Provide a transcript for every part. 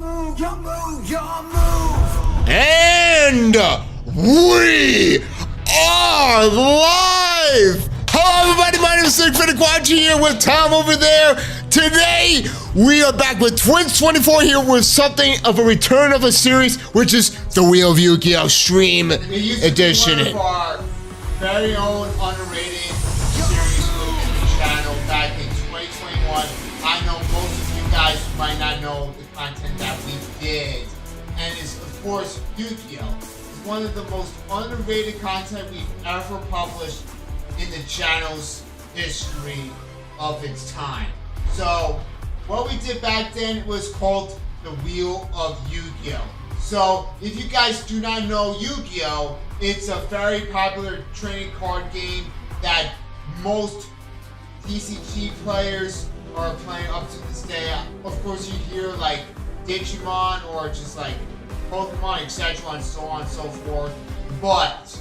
And we are live! Hello everybody, my name is Ventiquattro here with Tom over there. Today, we are back with Twins 24 here with something of a return of a series, which is the Wheel of Yu-Gi-Oh! Stream Edition. One of our very own underrated series within the channel back in 2021. I know most of you guys might not know the content that we did. And it's, of course, Yu-Gi-Oh! It's one of the most underrated content we've ever published in the channel's history of its time. So, what we did back then was called the Wheel of Yu-Gi-Oh! So, if you guys do not know Yu-Gi-Oh!, it's a very popular trading card game that most TCG players are playing up to this day. Of course, you hear like Digimon or just like Pokemon, etc., and so on and so forth. But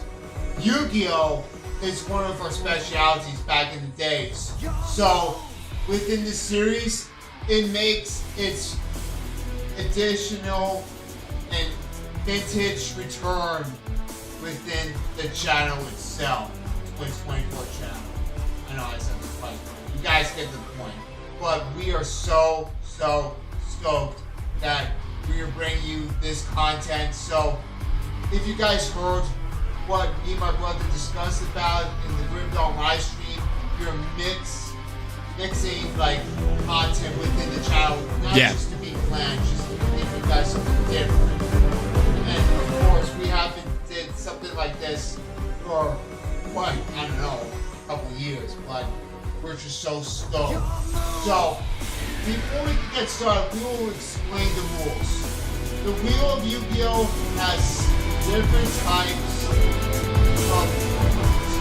Yu-Gi-Oh! Is one of our specialities back in the days. So, within the series, it makes its additional and vintage return within the channel itself. Twins 24 channel. I know I said this twice, but you guys get the point. But we are so stoked that we are bringing you this content. So, if you guys heard what me and my brother discussed about in the Grim Dawn live stream, you're mixing like content within the channel, not just to be planned, just to give you guys something different. And of course, we haven't did something like this for what, I don't know, a couple of years, but we're just so stoked. So, before we get started, we will explain the rules. The Wheel of Yu-Gi-Oh! Has different types of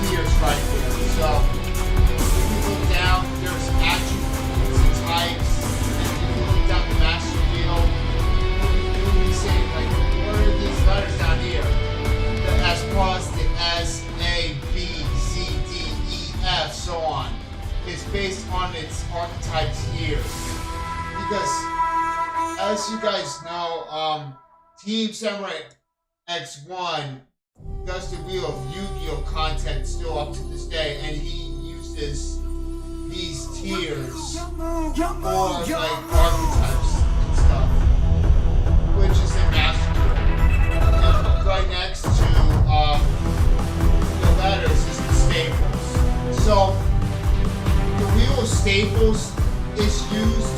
tiers right here. So, if you look down, there's attributes and types, and if you look down the master wheel, you'll be saying, like, what are these letters down here? The S plus, the S, A, B, C, D, E, F, so on. It's based on its archetype tiers. Because, as you guys know, Team Samurai X1 does the Wheel of Yu-Gi-Oh! Content still up to this day, and he uses these tiers for like archetypes and stuff, which is in Master Duel. And right next to the letters is the staples. So the Wheel of Staples is used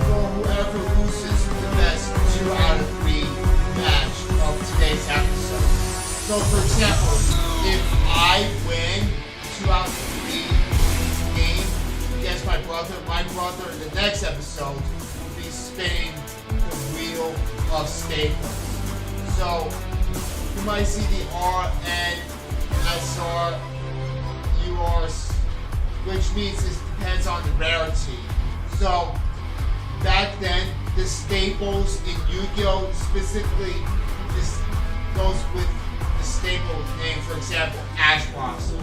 for whoever loses the best 2 out of 3 match of today's episode. So for example, if I win 2 out of 3 game against my brother in the next episode will be spinning the Wheel of Staples. So you might see the R, N, S, R, U, R, which means it depends on the rarity. So back then, the staples in Yu-Gi-Oh! Specifically just goes with the staple name, for example, Ash Blossom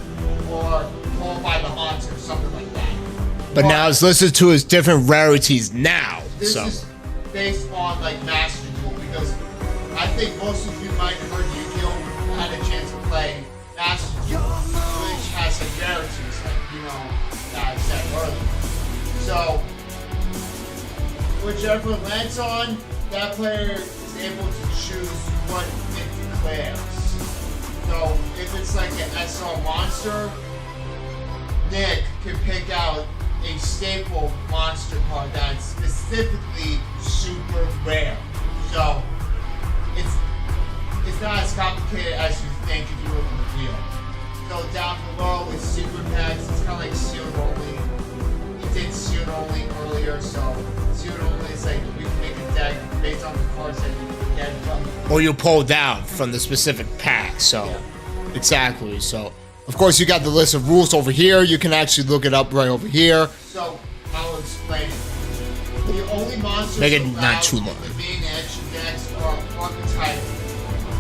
or Called by the Haunter, something like that. But now it's listed to its different rarities now. This is based on like Master Duel, because I think most of you might have heard Yu-Gi-Oh! Had a chance to play Master Duel, which has some rarities, like, you know, that I said earlier. So, whichever it lands on, that player is able to choose what it declares. So, if it's like an SR monster, Nick can pick out a staple monster card that's specifically super rare. So, it's not as complicated as you think if you look at the wheel. So down below is secret packs. It's kind of like sealed only. He did sealed only earlier, so sealed only is like we can make a deck based on the cards that you get from. Or you pull down from the specific pack, so exactly. So of course you got the list of rules over here. You can actually look it up right over here. So I'll explain it. The only monsters make it allowed not too long. in the main edge decks are archetype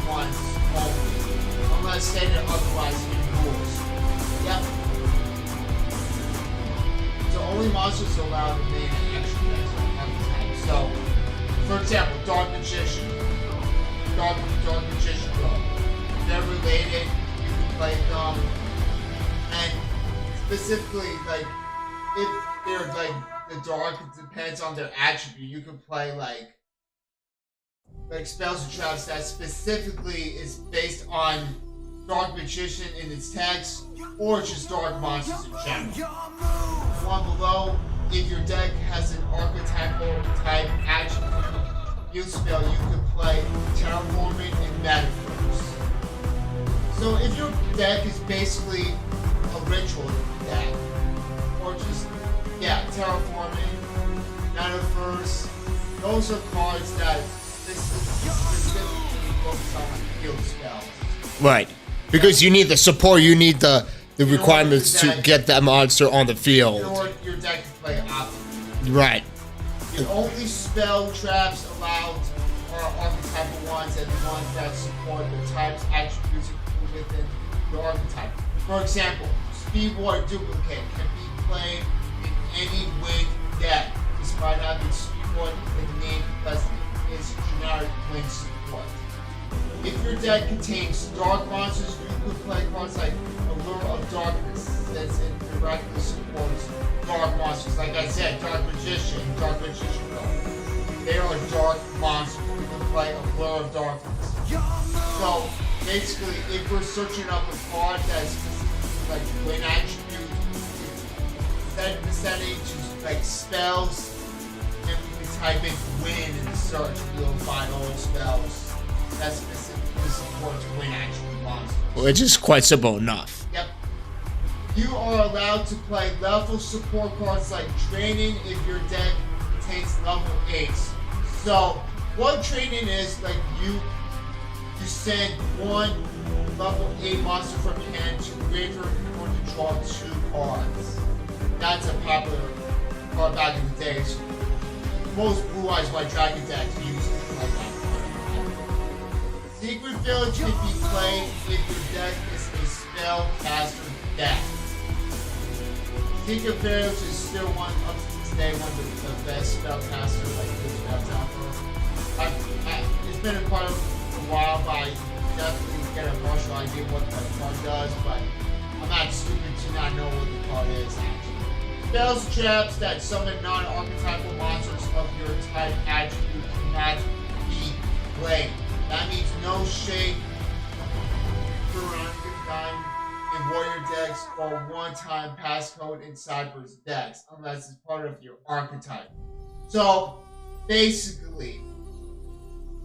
ones only, unless stated otherwise in rules. Yep. The only monsters allowed in the main action decks are archetypes. So, for For example, Dark Magician. Dark Magician Girl. They're related, you can play them. And specifically, like, if they're like the dark, it depends on their attribute. You can play like spells and traps that specifically is based on Dark Magician in its text, or just dark monsters in general. One below, if your deck has an archetypal type attribute you spell, you can play Terraforming and Metaphors. So if your deck is basically a ritual deck, or just, Terraforming, Metaphors, those are cards that specifically focus on field spells. Right. Because you need the support, you need the requirements to get that monster on the field. Or your deck to play optimally. Right. The only spell traps allowed are archetypal ones and the ones that support the types attributes within the archetype. For example, Speed Water Duplicate can be played in any wind deck, despite having Speed Water in the name because it is generic wind support. If your deck contains dark monsters, you could play cards like Allure of Darkness, that's it directly supports dark monsters. Like I said, Dark Magician Girl. They are dark monsters. You can play Allure of Darkness. So basically, if we're searching up a card that's specifically like wind attribute, set the setting to like spells, and we can type in wind in the search, we'll find all spells that specifically supports wind attribute monsters. Which is quite simple enough. Yep. You are allowed to play level support cards like Training if your deck contains level 8s. So what Training is, like you send one level 8 monster from your hand to graveyard in order to draw 2 cards. That's a popular card back in the days. Most Blue Eyes White Dragon decks use it like that. Secret Village can be played if your deck is a spellcaster deck. Secret Village is still up to today one of the best spellcasters like this spells out there. It's been quite a while, but I definitely get a partial idea what the card does, but I'm not stupid to not know what the card is actually. Spells and traps that summon non-archetypal monsters of your type attribute cannot be played. That means no shade, Gun in warrior decks or one-time passcode in Cyber's decks, unless it's part of your archetype. So basically,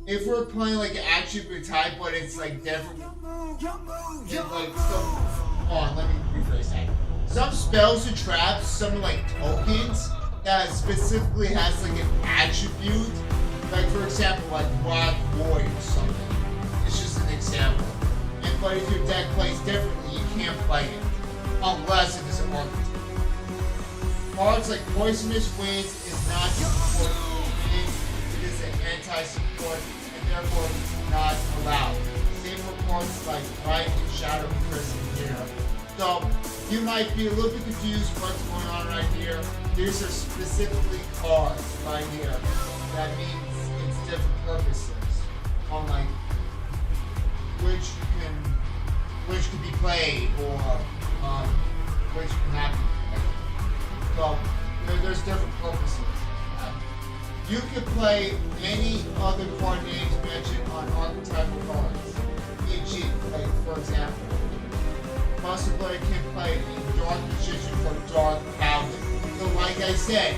if we're playing like an attribute type, but it's like different, let me rephrase that. Some spells and traps, some like tokens that specifically has like an attribute. Like for example, like Rock Warrior or something. It's just an example. But if your deck plays differently, you can't play it. Unless it is an archetype. Cards like Poisonous Winds is not support wind. It is an anti-support and therefore not allowed. Same for cards like Light and Shadow Prison here. So you might be a little bit confused what's going on right here. These are specifically cards right here. That means it's different purposes on like which can be played or which cannot be played. So there's different purposes. You can play any other card names mentioned on archetypal cards. E.g., like for example, Monster player can play a Dark Magician for Dark Paladin. So like I said,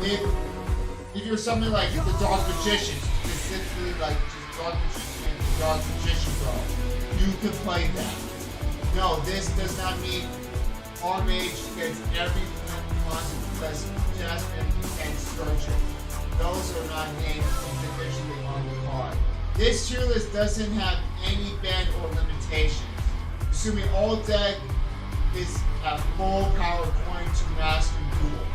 if you're something like the Dark Magician, specifically like just Dark Magician, Dark Magician Girl, you can play that. No, this does not mean our mage gets every monster because Jasmine and Sturgeon. Those are not named individually on the card. This tier list doesn't have any ban or limitations. Assuming all deck is at full power according to Master Duel.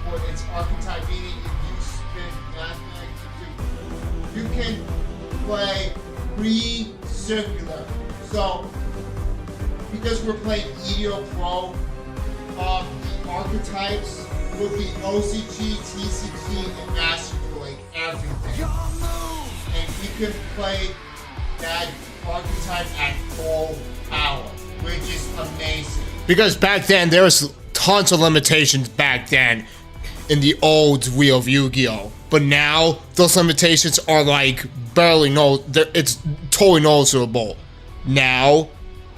For its archetype, meaning if you spin Mathematic, you can play pre-circular. So, because we're playing EDO Pro, the archetypes would be OCG, TCG, and Master Duel. Like everything. And you can play that archetype at full power, which is amazing. Because back then, there was tons of limitations back then in the old Wheel of Yu-Gi-Oh! But now, those limitations are like barely it's totally noticeable now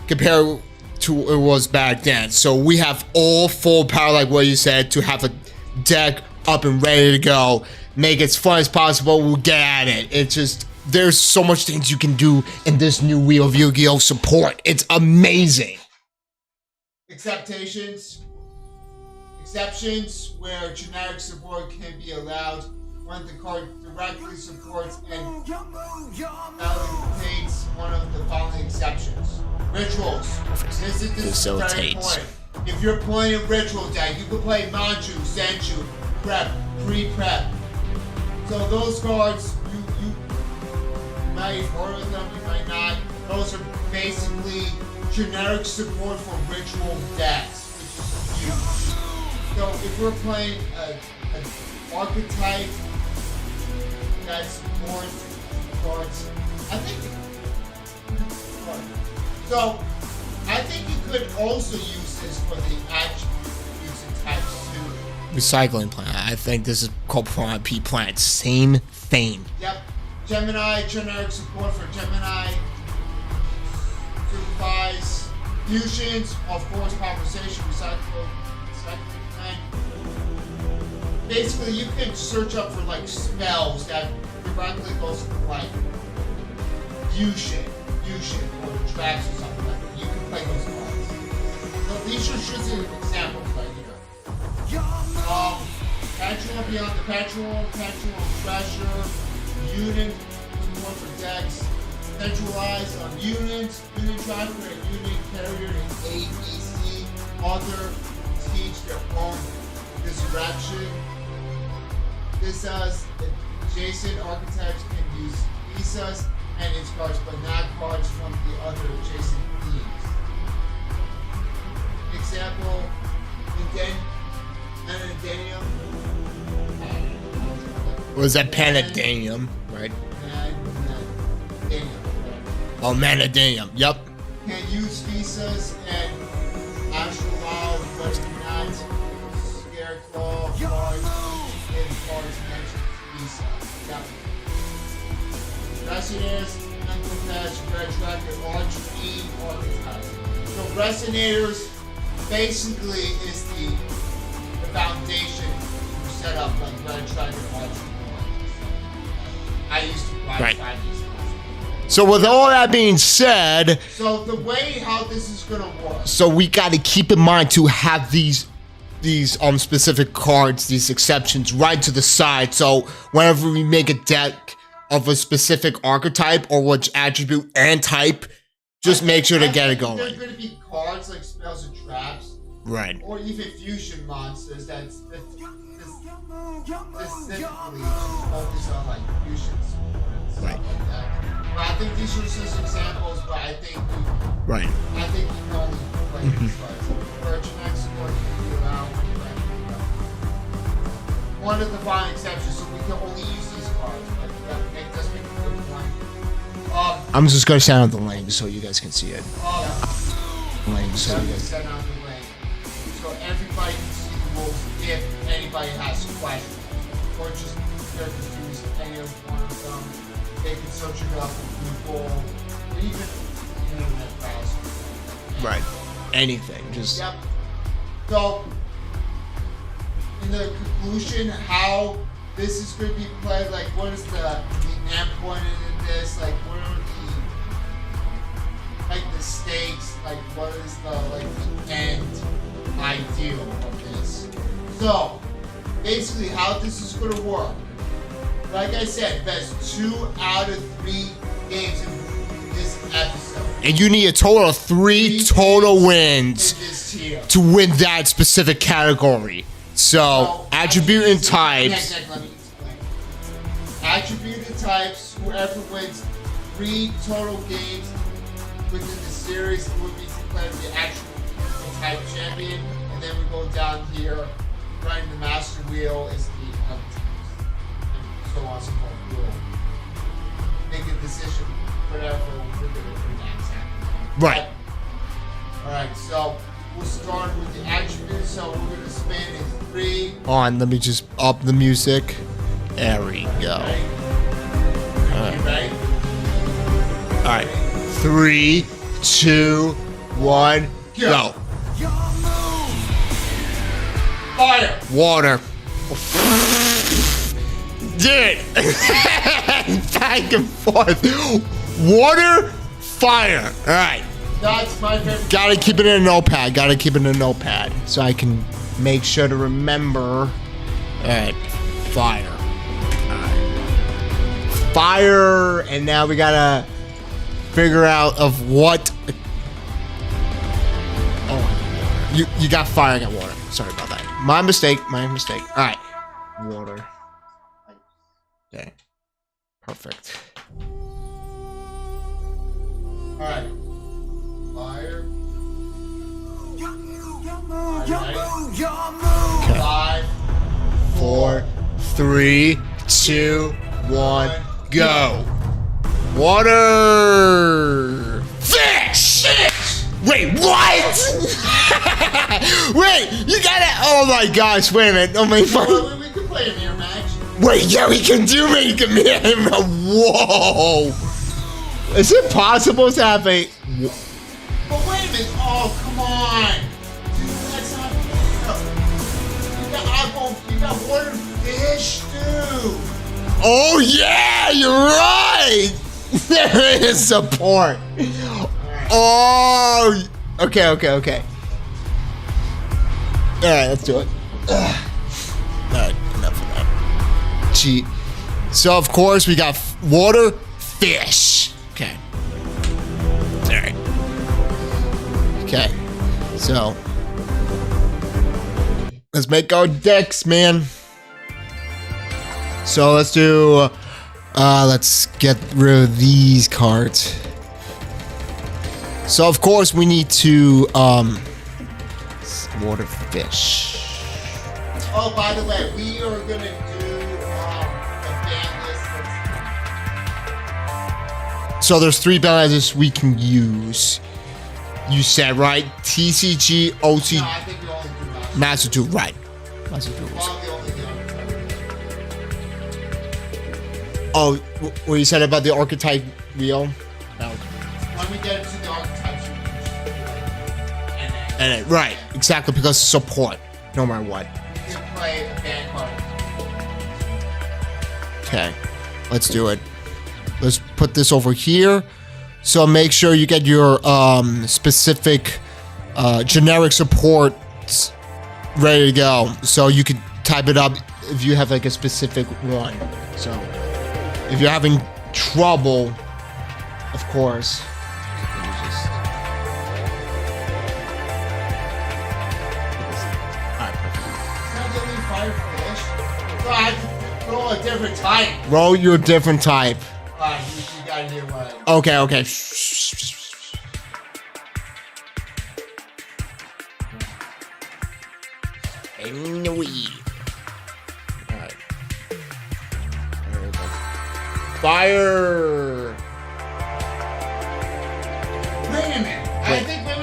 compared to what it was back then. So we have all full power, like what you said, to have a deck up and ready to go. Make it as fun as possible, we'll get at it. It's just, there's so much things you can do in this new Wheel of Yu-Gi-Oh! Support. It's amazing. Exceptions where generic support can be allowed when the card directly supports and validates one of the following exceptions. Rituals. This is very important. If you're playing a ritual deck, you can play Manju, Senju, Prep, Pre-Prep. So those cards, you might have heard of them, you might not. Those are basically generic support for ritual decks, which is huge. So if we're playing an archetype that supports cards, I think you could also use this for the attributes and types too. Recycling plant. I think this is called P plant. Same thing. Yep. Gemini, generic support for Gemini. Supervise. Fusions, of course, conversation, recycling plant. Basically, you can search up for like spells that directly goes to like fusion, or traps or something like that. You can play those cards. So these are just examples right here. Pendulum Beyond the Pendulum Pressure, Unit, support for decks, centralize on units, unit tracker and unit carrier in A, B, C, other teach their own disruption. This adjacent archetypes can use visas and its cards, but not cards from the other adjacent themes. Example, Manadanium. Was that Panadanium, right? Oh, Manadanium, yep. Can use visas and Astral but not Scareclaw cards and cards mentioned visa. Yep. Resonators, Mental Patch, Red Tracker, Launch E, Archetypes. So Resonators basically is the foundation to set up like Red Tracker, Launch E. I used to buy 5 these. So with all that being said, so the way how this is gonna work. So we got to keep in mind to have these specific cards, these exceptions right to the side. So whenever we make a deck of a specific archetype or which attribute and type, just make sure to get it going. There's gonna be cards like spells and traps, right? Or even fusion monsters that specifically focus on like fusions, right? Like that. Well, I think these are just examples, but I think I think you can only play these cards. Virgin X support can be allowed. One of the fine exceptions, so we can only use these cards. But that does make a good point. I'm just gonna send out the link so you guys can see it. Link so you guys send out the link, so everybody can see the rules if anybody has questions or just they're confused any of one of them. They can search it up on Google, or even internet browser. Right. Anything. Just. Yep. So, in the conclusion, how this is going to be played, like what is the end point in this, like what are the stakes, like what is the end ideal of this. So, basically how this is going to work. Like I said, best 2 out of 3 games in this episode. And you need a total of 3 total wins to win that specific category. So attribute and types. Let me explain. Attribute and types, whoever wins 3 total games within the series will be declared the attribute and type champion. And then we go down here, right in the master wheel is the so on and so forth. We'll make a decision, whatever we're going to do next. Right. Alright, so we'll start with the attributes. So we're going to spin in 3. On, let me just up the music. There we go. Ready? Ready? All right. 3, 2, 1, go. Fire! Water. Dude. Back and forth. Water, fire. All right. That's my favorite. Gotta keep it in a notepad. Gotta keep it in a notepad so I can make sure to remember. All right. Fire. All right. Fire. And now we gotta figure out of what. Oh, you got fire. I got water. Sorry about that. My mistake. My mistake. All right. Water. Okay. Perfect. All right. Fire. Okay. 5, 4, 3, 2, 1, go. Water. Fish. Wait, what? Wait, you gotta. Oh my gosh, wait a minute. Oh my god. well, we can play a mirror match. Wait, yeah, we can do make a mirror. Whoa. Is it possible to have a. But wait a minute. Oh, come on. That's not fair. You got water fish, too. Oh, yeah, you're right. There is support. Oh, okay. All right, let's do it. All right, enough of that. Cheat. So, of course, we got water, fish. Okay. All right. Okay. So, let's make our decks, man. So, let's do... let's get rid of these cards. So of course we need to water fish. Oh, by the way, we are gonna do a band list. So there's 3 band lists we can use. You said right? TCG, OC, No, I think we only do Master 2, right? Master 2. Probably only do Oh, what you said about the archetype wheel? No. when we get to the archetypes, we can do like NA. Right, exactly, because support, no matter what. We can play a band card. Okay, let's do it. Let's put this over here. So make sure you get your specific generic support ready to go. So you could type it up if you have like a specific one. So if you're having trouble, of course. So I have to roll a different type. Roll your different type. Alright, you gotta hear what. Okay. Alright. Fire! Wait a minute. I Wait. think. Wait.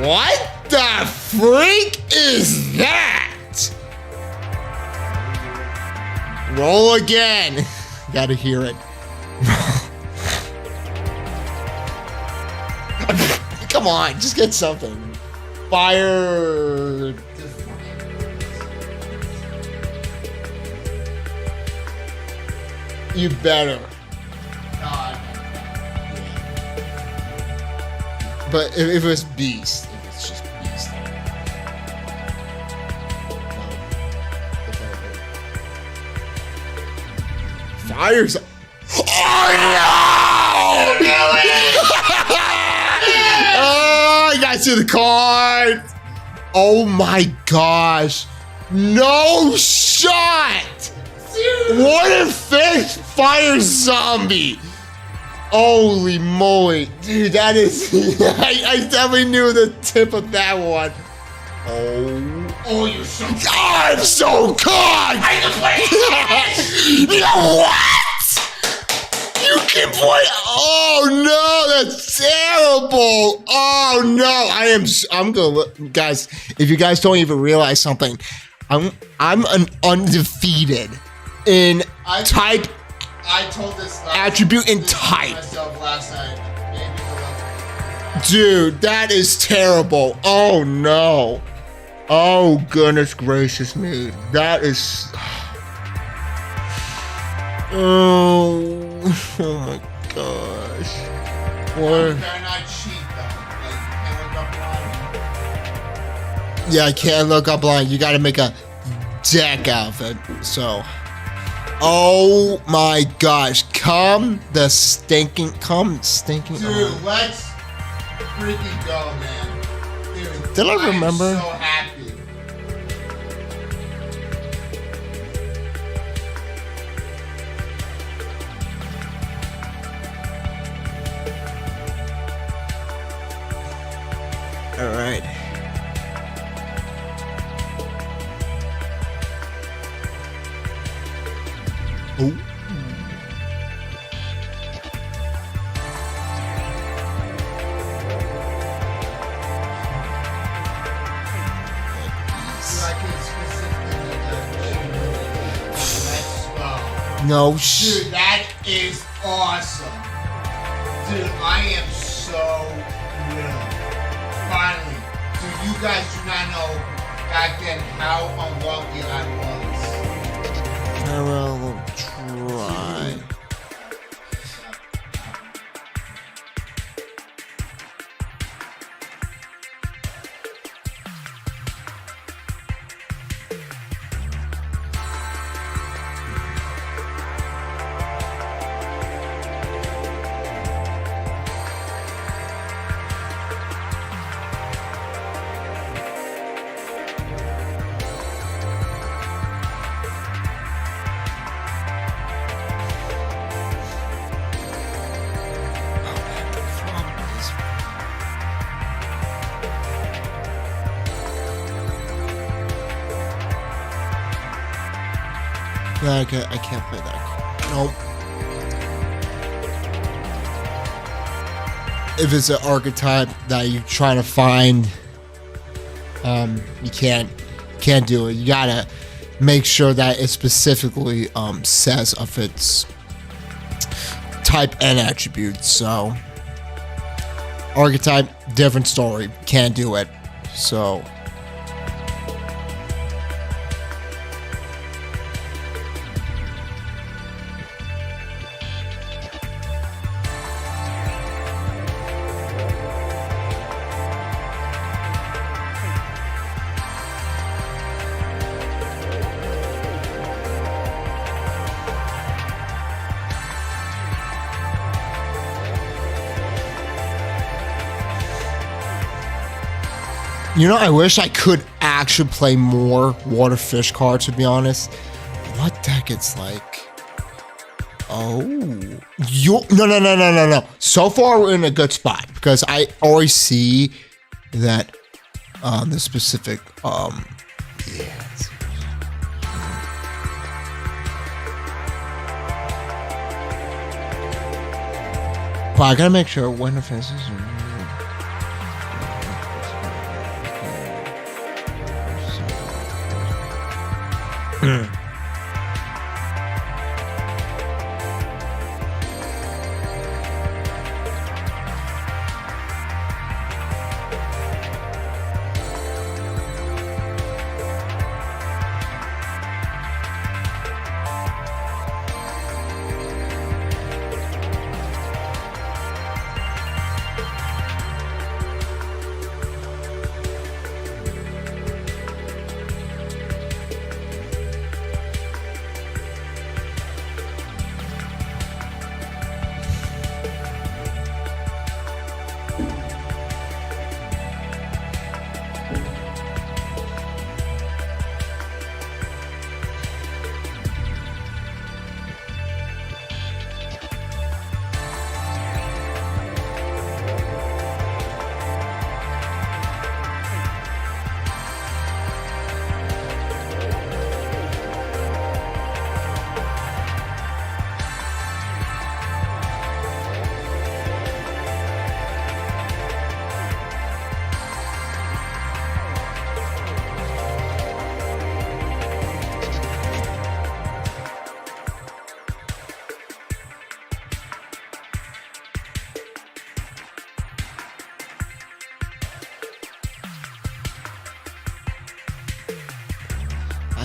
What the freak is that? Roll again. Gotta hear it. Come on, just get something. Fire. You better. But if it was beast, if it's just beast. Fire's. Oh no! Oh, I got to the card. Oh my gosh, No shot! What a fixed fire zombie! Holy moly. Dude, that is... I definitely knew the tip of that one. Oh, you're so... I'm so cocked! I can play You know what? You can play... Oh, no, that's terrible. Oh, no. I'm gonna look... Guys, if you guys don't even realize something, I'm an undefeated in type... I told this attribute and type. Myself last night. Maybe Dude, that is terrible. Oh no. Oh goodness gracious me. That is. Oh my gosh. What? better not cheat though. Like, you can't look up blind. Yeah, I can't look up blind. You gotta make a deck out of it. So. Oh my gosh. Come stinking. Dude, let's freaking go, man. Dude, Did I remember? I'm so happy. All right. Oh. No Dude, that is awesome. Dude, I am so thrilled. Finally. Dude, you guys do not know back then how unlucky I was. I will try. No, I can't play that. Nope. If it's an archetype that you're trying to find, you can't do it. You gotta make sure that it specifically says of its type and attributes. So archetype, different story. Can't do it. So. You know, I wish I could actually play more water fish cards, to be honest. What deck it's like? Oh. No. So far, we're in a good spot because I already see that the specific, yeah. But I gotta make sure when the fences are.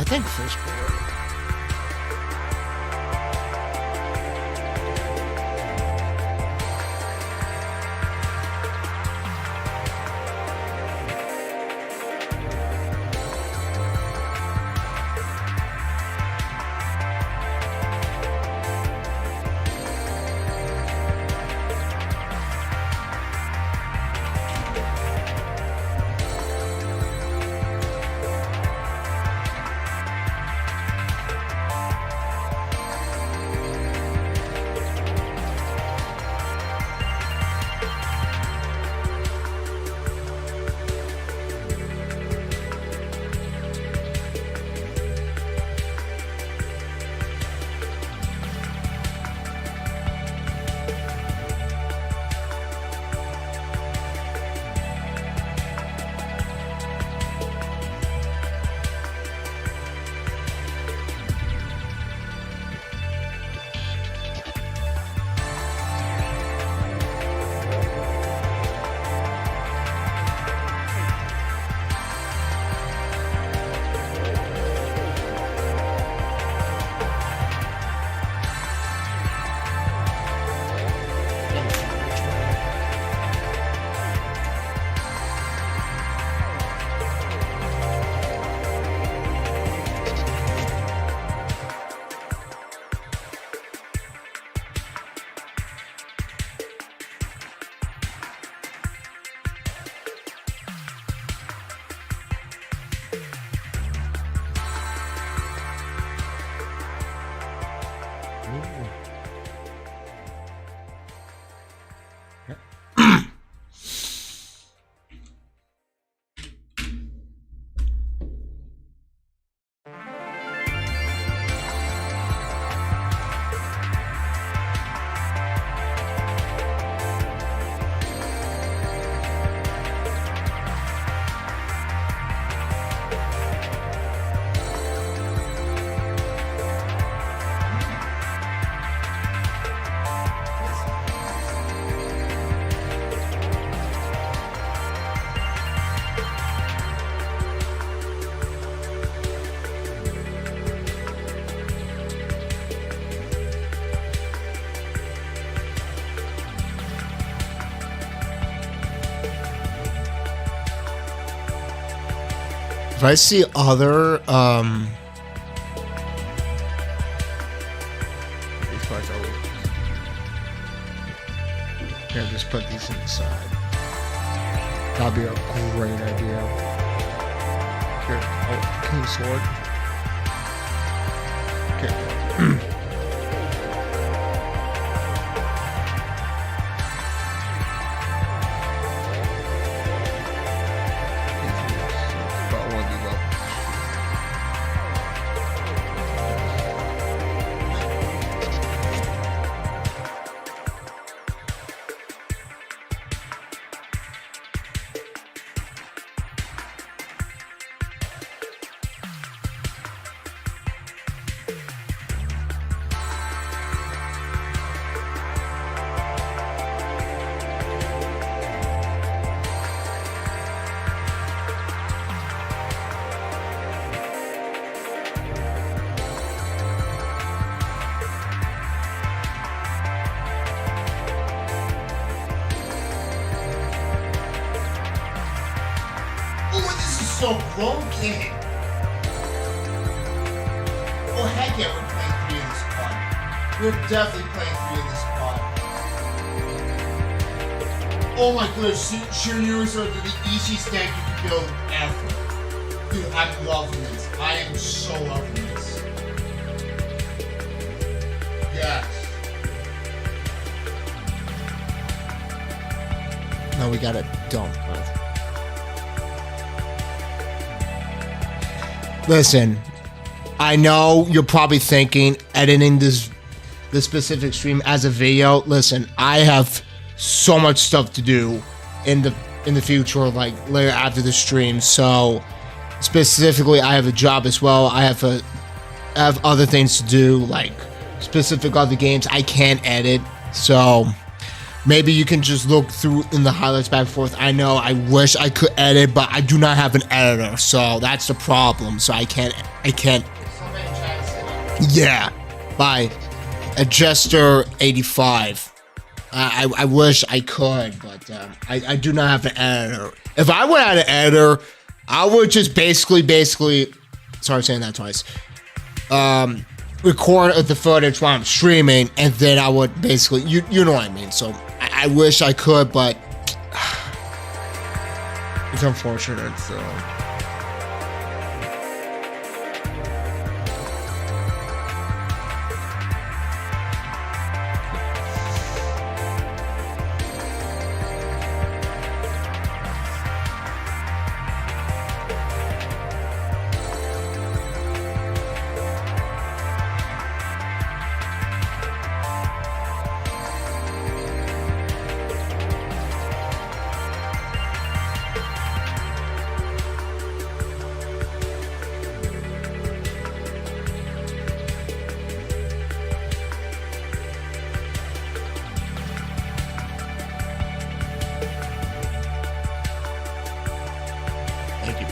think first board. If I see other, these parts are here, just put these inside. That'd be a great idea. Here, oh, king sword. Okay. So broken. Oh heck yeah, we're playing 3 in this pod. We're definitely playing 3 in this pod. Oh my goodness, sheer news are the easiest deck you can build ever. Dude, I'm loving this. I am so loving this. Yes. Now we gotta dump. Listen, I know you're probably thinking editing this specific stream as a video. Listen, I have so much stuff to do in the future, like later after the stream. So specifically, I have a job as well. I have other things to do, like specific other games I can't edit. So maybe you can just look through in the highlights back and forth. I know I wish I could edit, but I do not have an editor, so that's the problem. So I can't. Somebody try to sit up. Yeah, by Adjuster85. I wish I could, but I do not have an editor. If I would have an editor, I would just basically, sorry saying that twice, record the footage while I'm streaming, and then I would basically, you know what I mean. So I wish I could, but it's unfortunate, so. Thank you.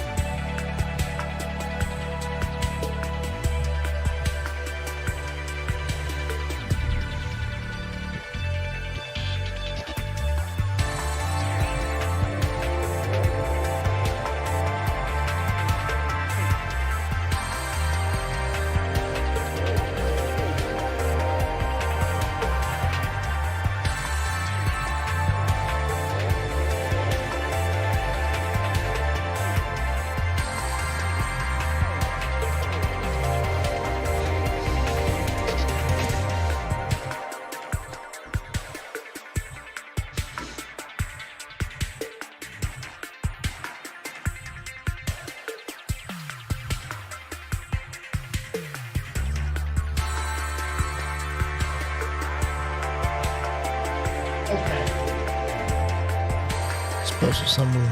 Okay. Special summary.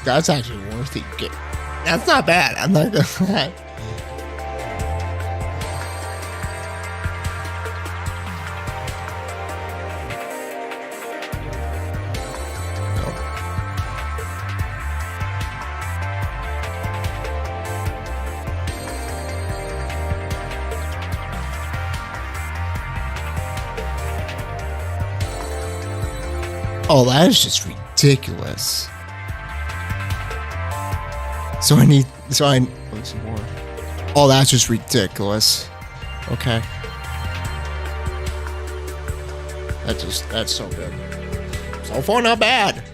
That's actually worth it. That's not bad. I'm not gonna lie. Oh, that is just ridiculous. What's more? Oh, that's just ridiculous. Okay. That's so good. So far, not bad.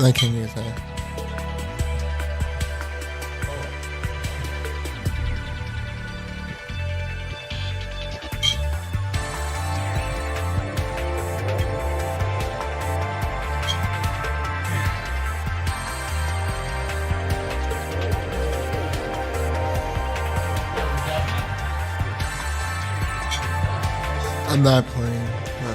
I can use that. I'm not playing. No.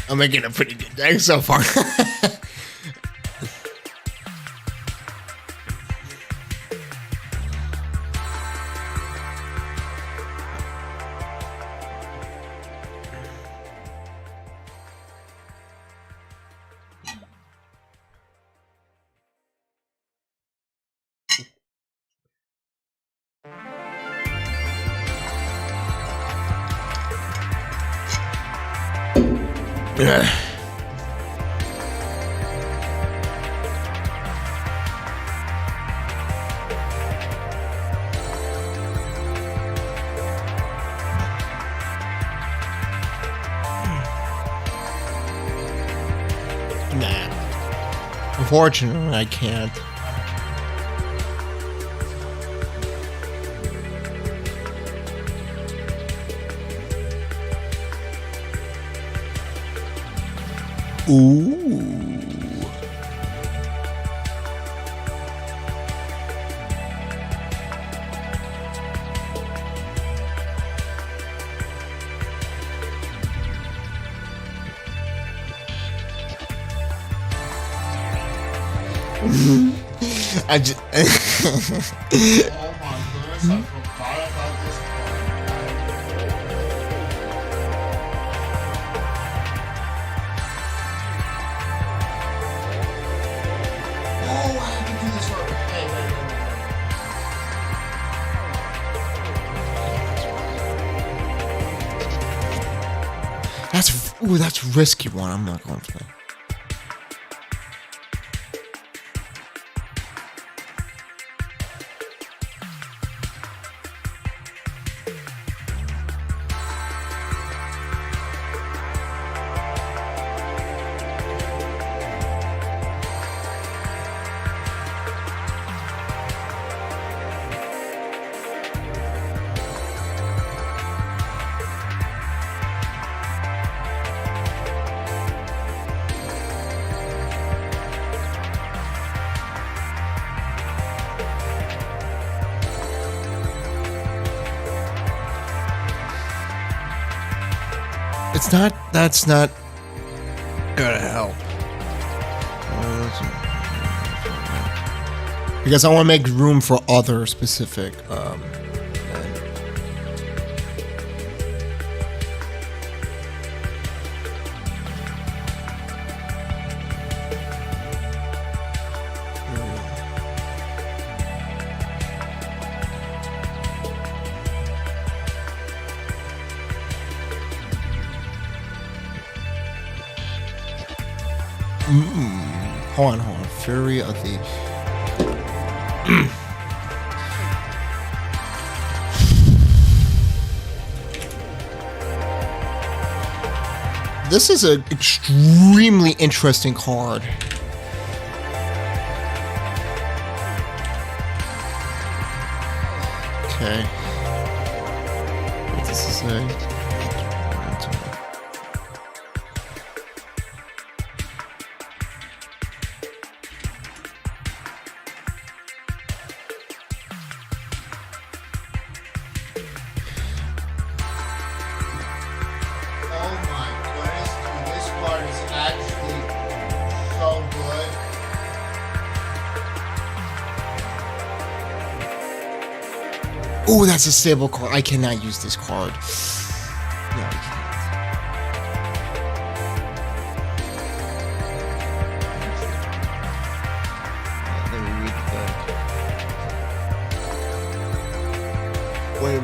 I'm making a pretty good deck so far. Nah. Unfortunately, I can't. Ooh. I just. Oh my goodness, I forgot about this Oh, I have to do this for That's risky one. I'm not going for that. That's not gonna help. Because I want to make room for other specific hold on. Fury of the... This is an extremely interesting card. Okay. What does this say? Oh, that's a stable card. I cannot use this card. No, I can't. Let me read the... Wait.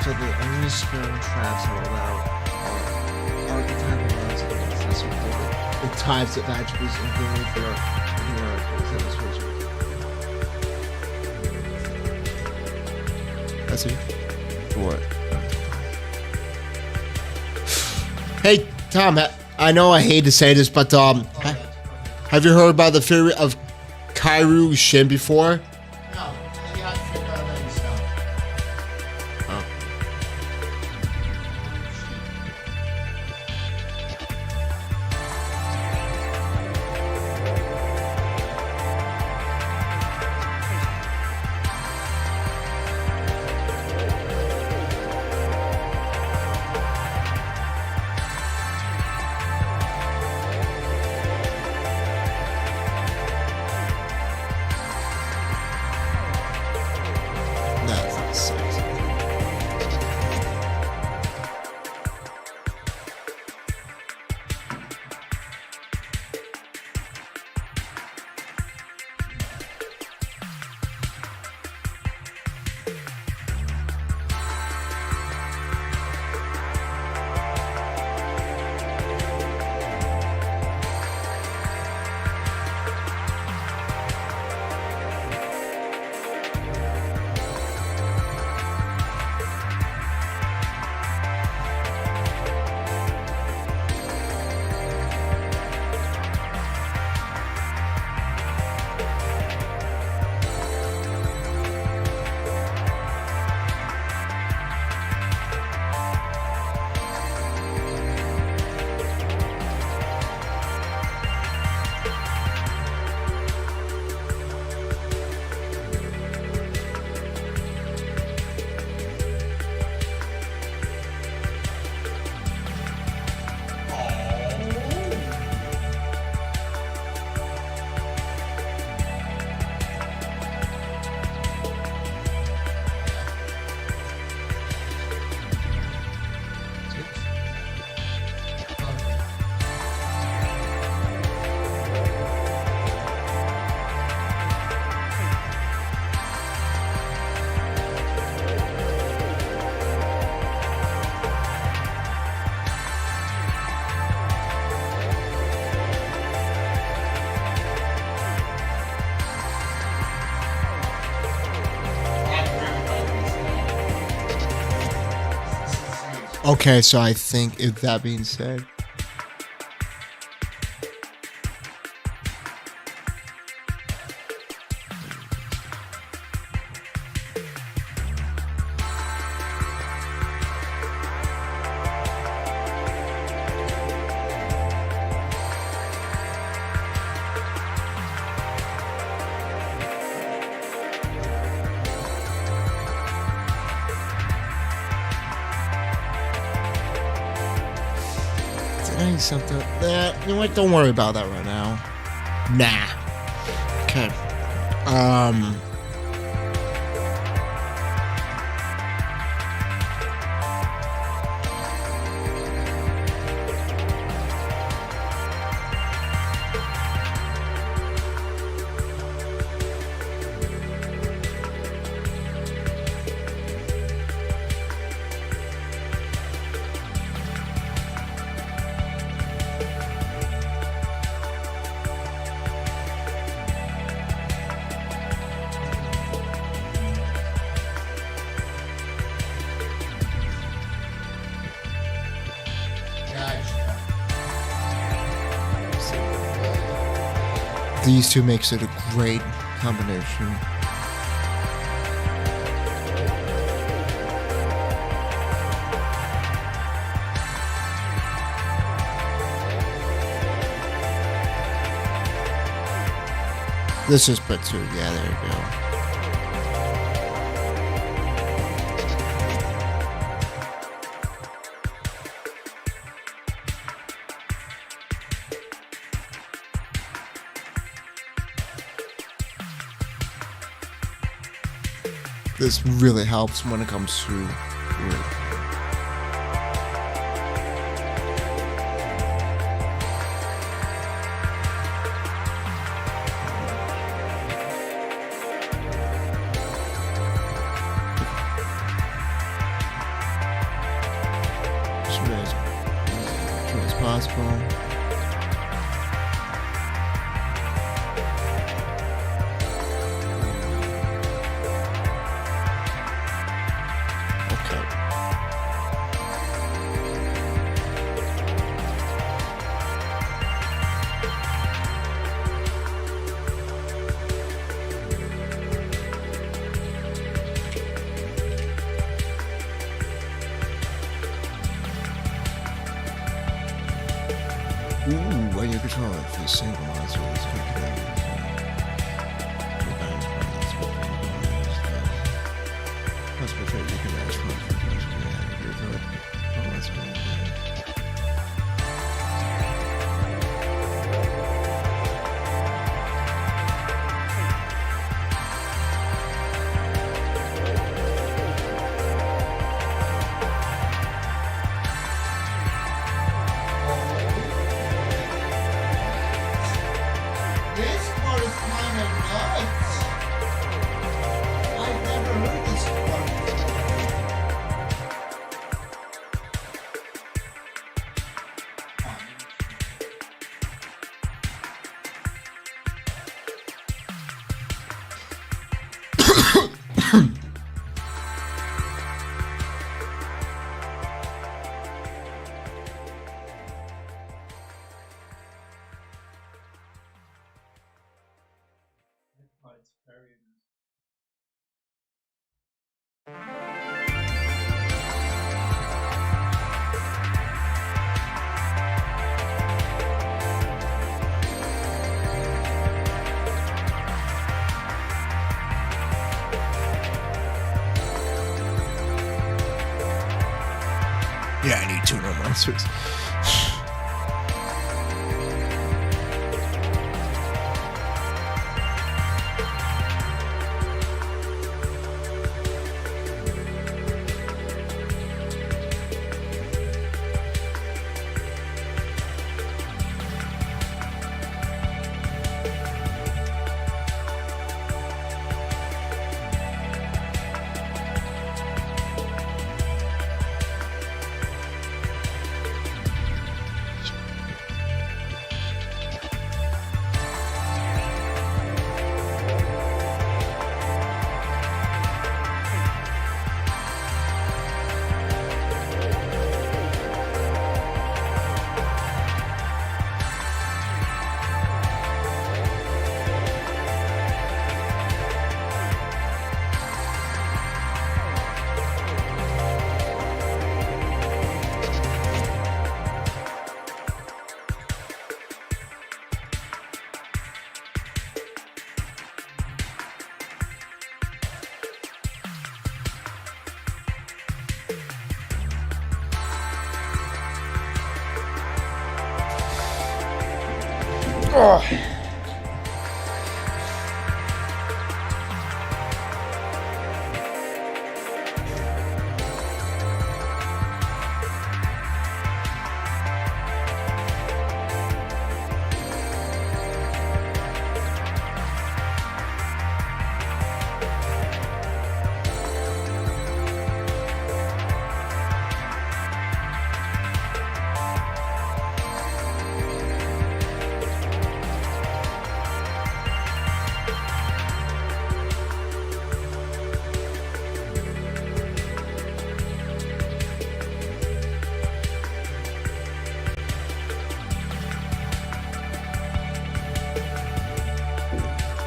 So the only spell traps are allowed are archetypal ones and the types of attributes including for That's it. What? Hey, Tom, I know I hate to say this, but have you heard about the theory of Kairu Shin before? No, you have to figure out that yourself. Oh. Okay, so I think, if that being said, something that, you know what, don't worry about that right now. Nah. Okay. These two makes it a great combination. This is put two. Yeah, there you go. This really helps when it comes to as possible. Ooh, when you control it, if you single monster, it's possible trait you can ask for Oh, that's really good. This part is kind of nuts. I've never heard this part It's very nice. Yeah, I need two more monsters. Oh.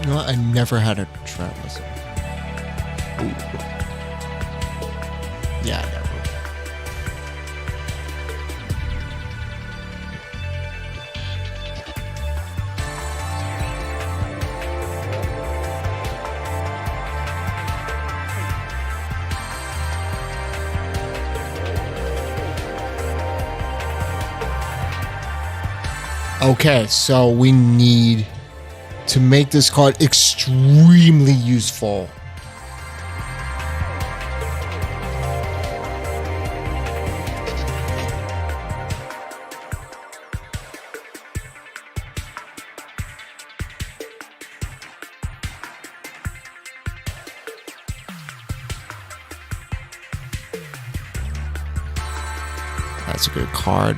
know what? I never had a trap myself. Ooh. Yeah, never. Okay, so we need to make this card extremely useful. That's a good card.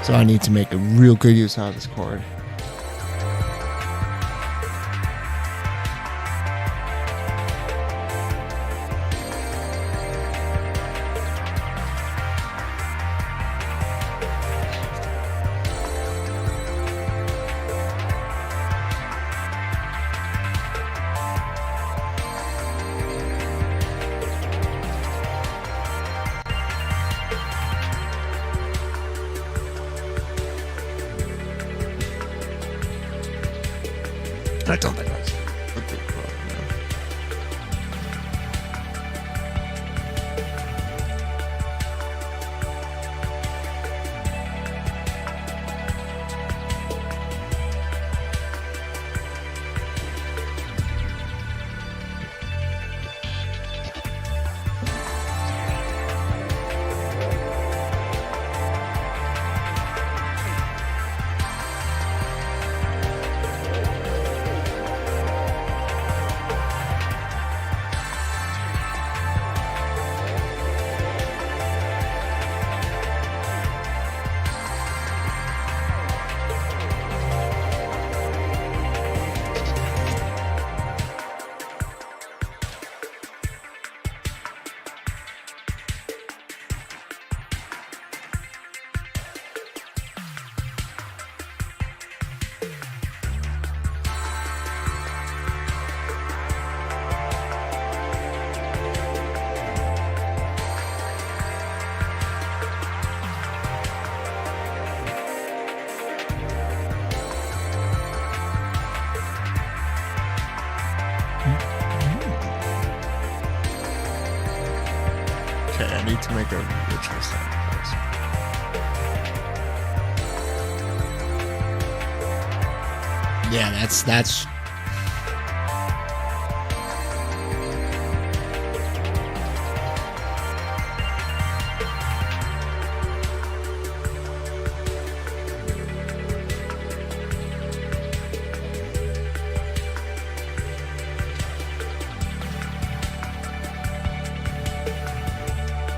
So I need to make a real good use out of this card. I don't think that's a good card. Okay, I need to make a ritual sacrifice. Yeah, that's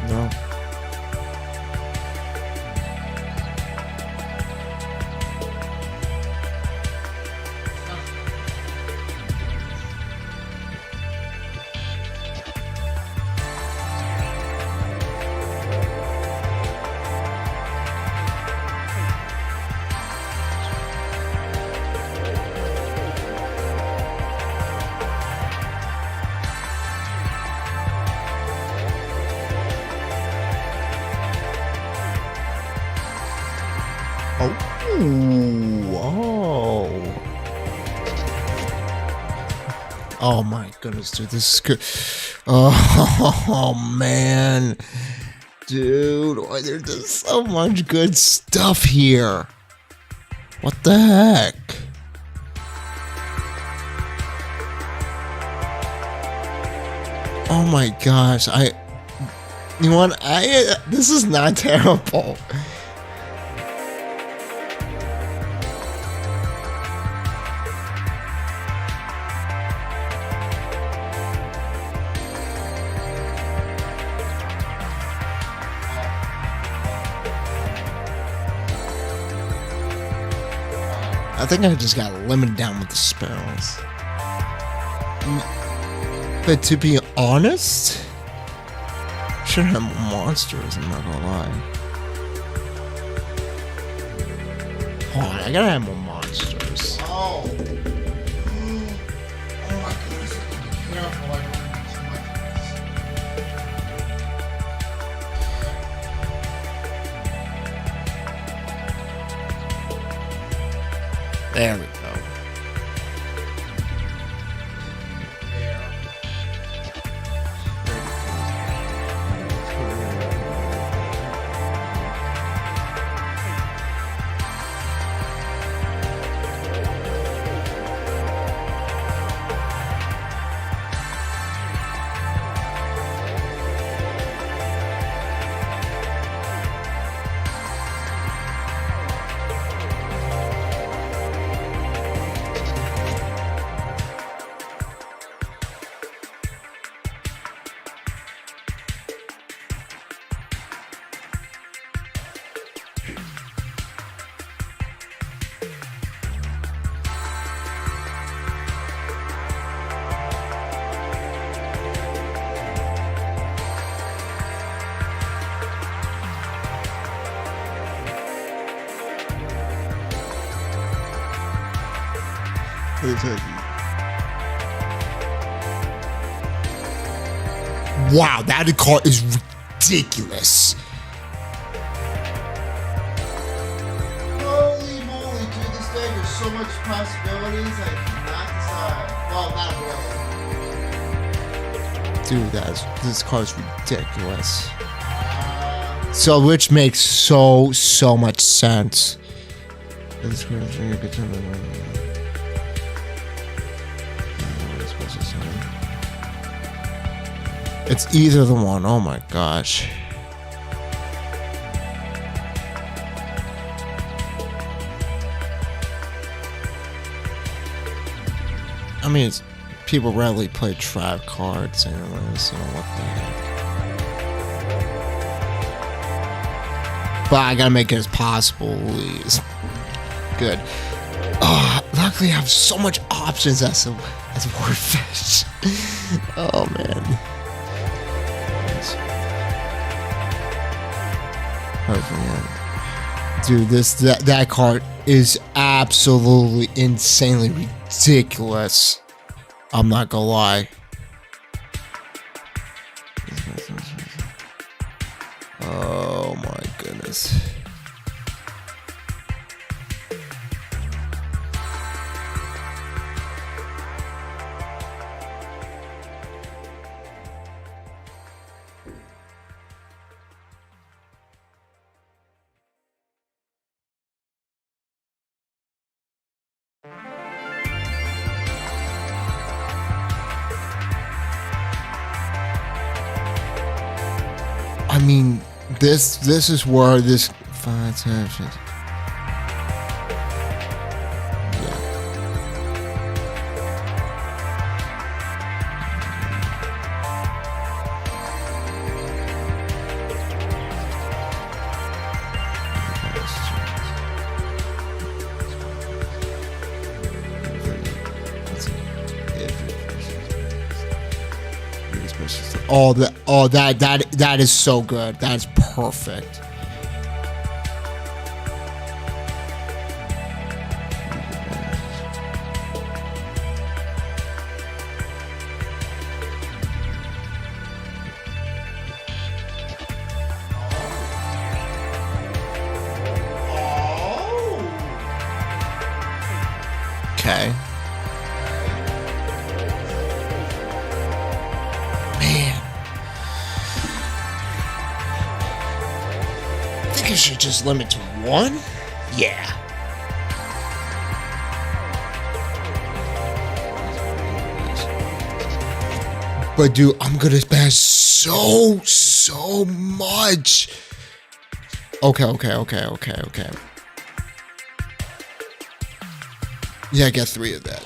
no. Oh. Oh my goodness, dude, this is good. Oh man. Dude, why there's just so much good stuff here. What the heck? Oh my gosh, you know what? This is not terrible. I think I just got limited down with the spells. But to be honest, wish I had more monsters, I'm not gonna lie. Hold on, I gotta have more monsters. Oh. Oh my goodness, I have to be careful. I don't want too much of this. There we go. Wow, that car is ridiculous. Holy moly, dude, this game has so much possibilities. I cannot decide. Well, not really. Dude, this car is ridiculous. So, which makes so much sense. It's either the one. Oh my gosh. I mean, people rarely play trap cards anyways, so what the heck. But I gotta make it as possible, please. Good. Luckily I have so much options as Warfish. Oh man. Dude, that card is absolutely insanely ridiculous. I'm not gonna lie. Oh my goodness. I mean, this is where this 5, 10, 15. That is so good. That's perfect. Okay. I should just limit to one? Yeah. But dude, I'm gonna spend so much. Okay. Yeah, I get 3 of that.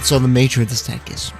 So the nature of this deck is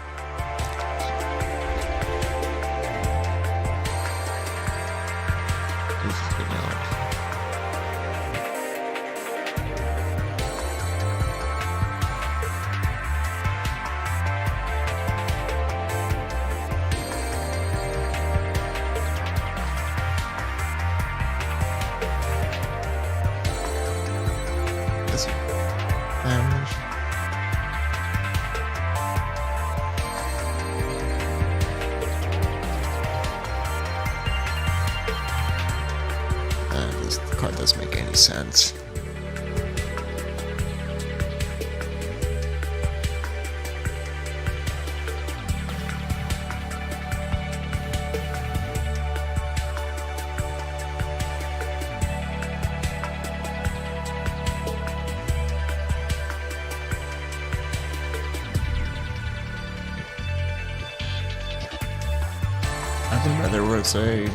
card doesn't make any sense. Nothing rather worth saying.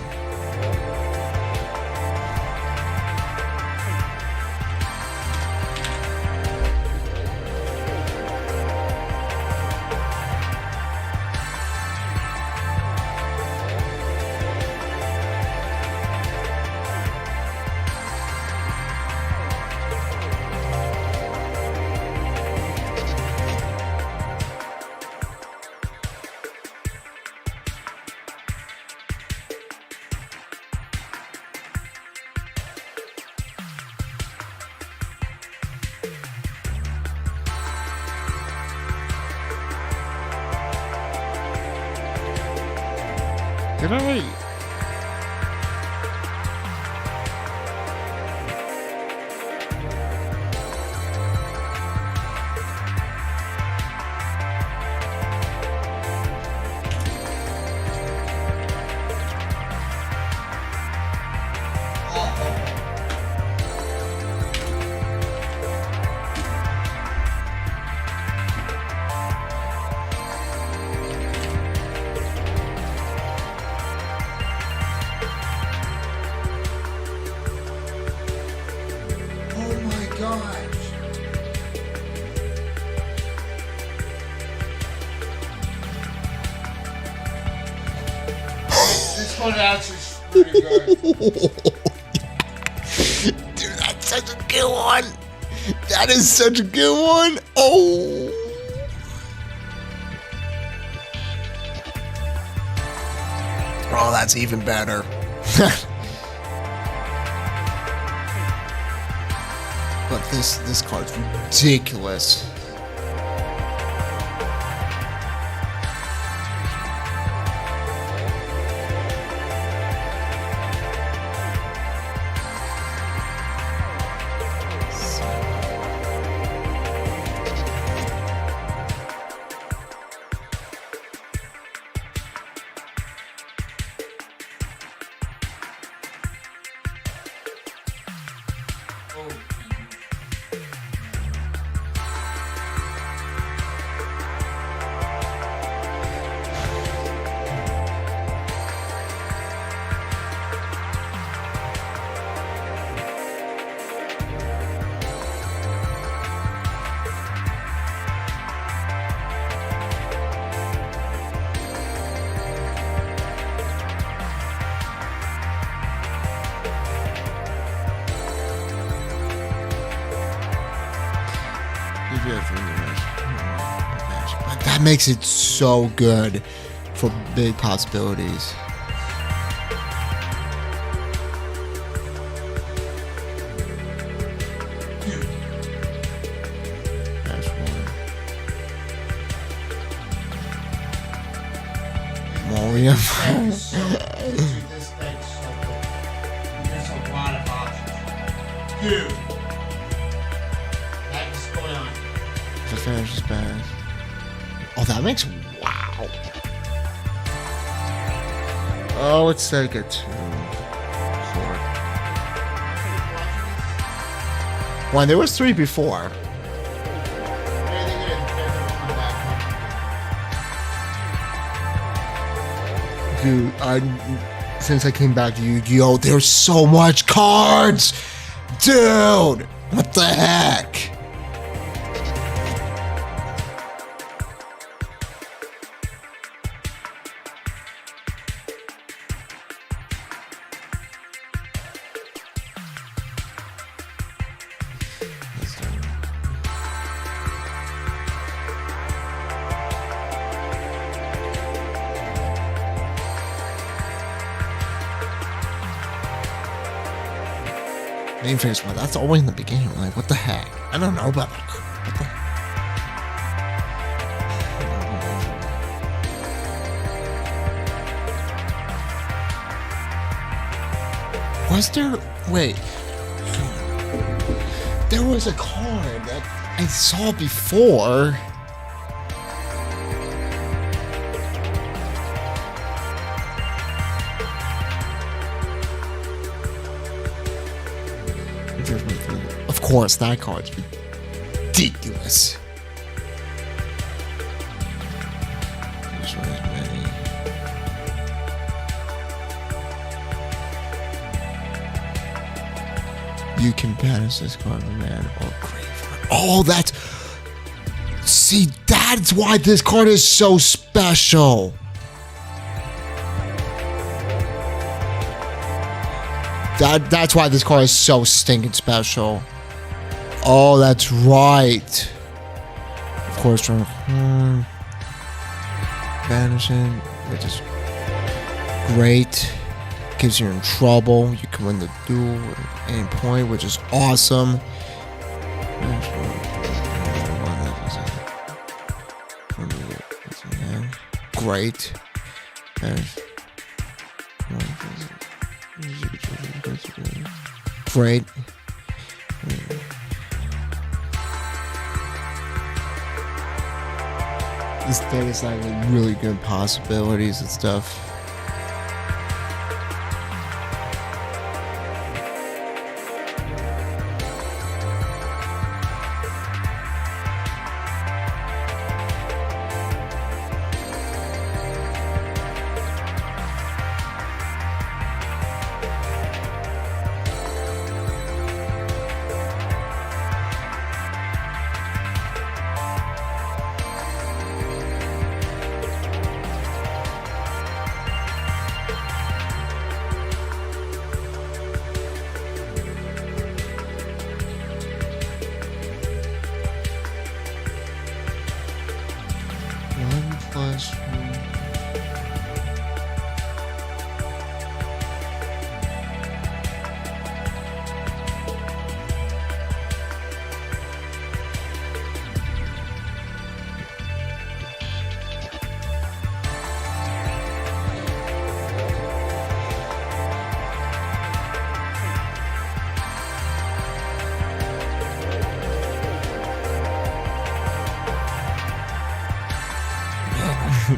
Did I? This one actually is pretty good. Dude, that's such a good one. That is such a good one. Oh. Oh, that's even better. But this card's ridiculous. But that makes it so good for big possibilities. That's one. Molium. This thing's so good. There's a lot of options. Dude. What's going on? The finish is bad. Oh, that makes wow. Oh, let's take it. 2, 4. One. There was 3 before. Dude, since I came back to Yu-Gi-Oh, there's so much cards, dude. What the heck? Main phase, but that's always in the beginning. Like, what the heck? I don't know about that. What the heck? Was there? Wait. there was a card that I saw before. Of course, that card's ridiculous. You can banish this card from man or graveyard. Oh, that's... See, that's why this card is so special. That's why this card is so stinking special. Oh, that's right. Of course, vanishing, which is great. Gives you in trouble. You can win the duel at any point, which is awesome. Great. Great. This deck is like really good possibilities and stuff.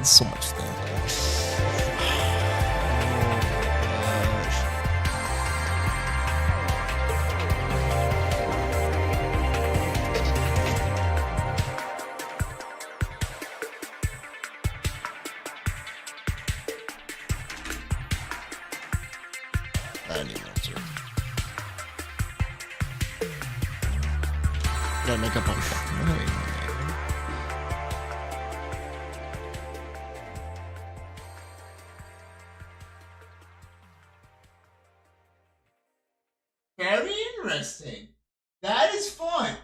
So much fun. I need more too. Gotta make up on. Very interesting. That is fun.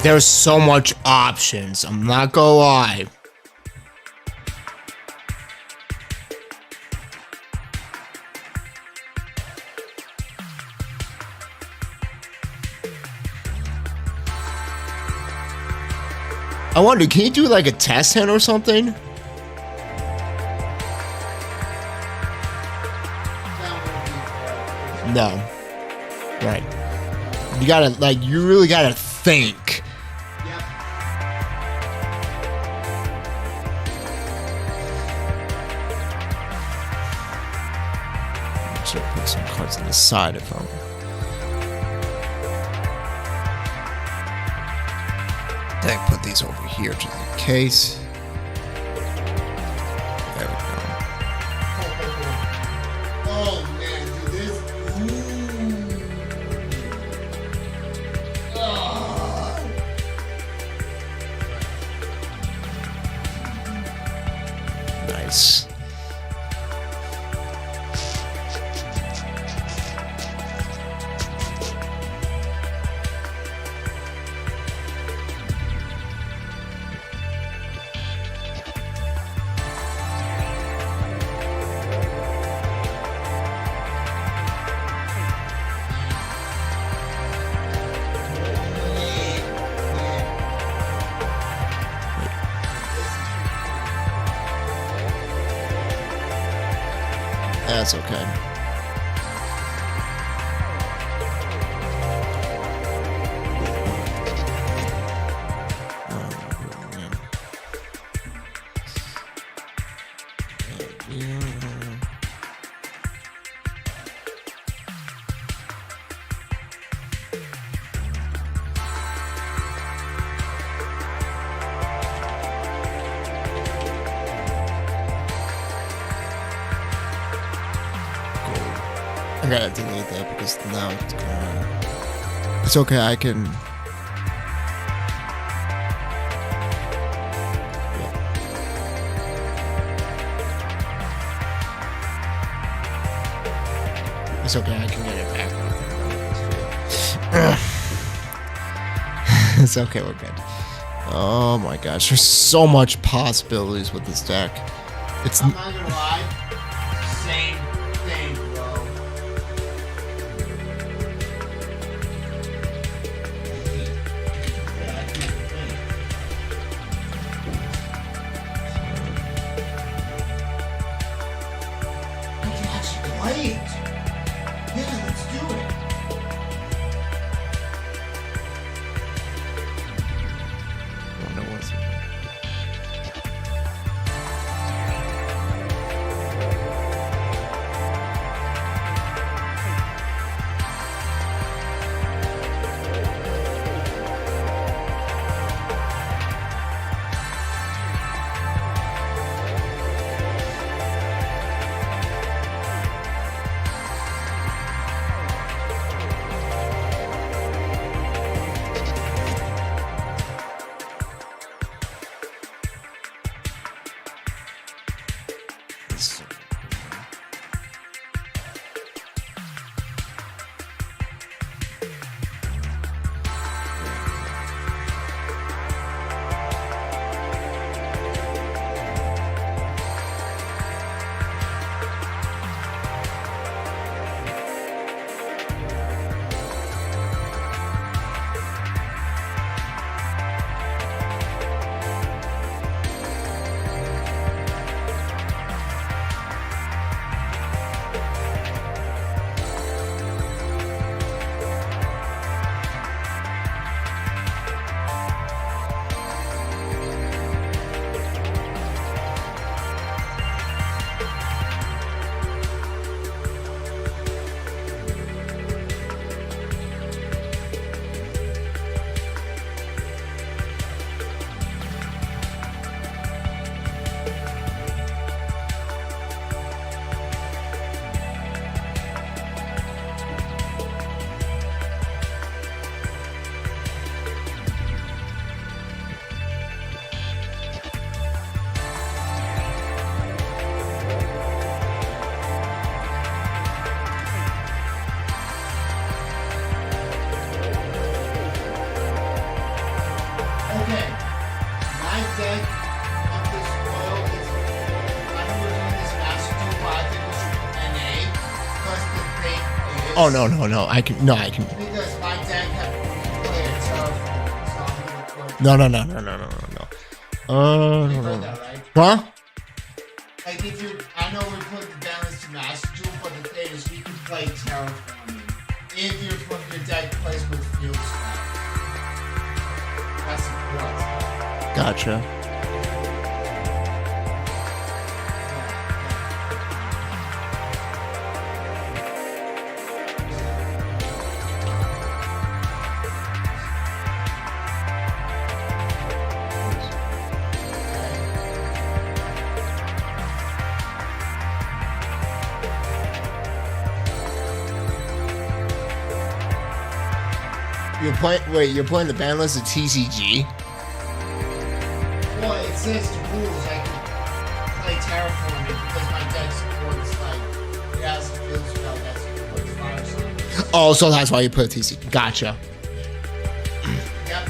there's so much options. I'm not gonna lie. I wonder, can you do like a test hint or something? No. Right. You gotta, like, you really gotta think. Yep. Should put some cards on the side if I'm. Then put these over here just in case. There we go. Oh man, dude, this. Oh. Nice. That's okay. I gotta delete that because now it's gonna. It's okay, I can. Yeah. It's okay, I can get it back. It's okay, we're good. Oh my gosh, there's so much possibilities with this deck. It's. I'm not gonna lie. Same thing, bro. I can actually play it. Yeah, let's do it. I don't know what's. Oh no! I can. Because my dad kept playing a telephone, so I'm gonna play. No. You heard that, right? Huh? Like if you, I know we put the balance to master tool, but the thing is, we can play terraforming if your deck plays with field spell. That's important. Gotcha. You're playing the ban list of TCG? Well, it says the rules I can play terraforming because my deck supports like it has a field spell that supports fire signs. Oh, so that's why you put TCG. Gotcha. Yep.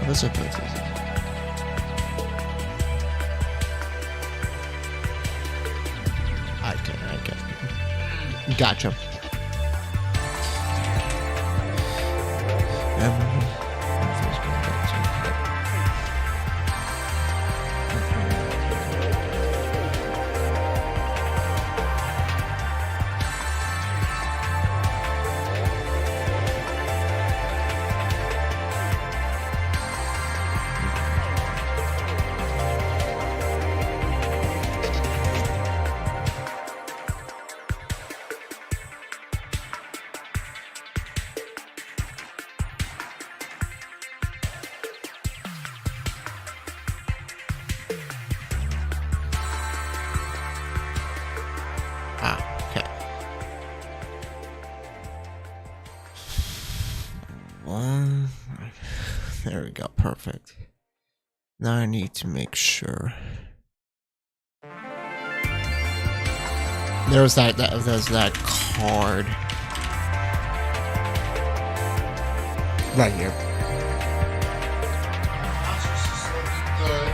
What's up with TCG? Okay. Gotcha. Okay. One. There we go. Perfect. Now I need to make sure. There's that card. Right here. Monsters is looking good.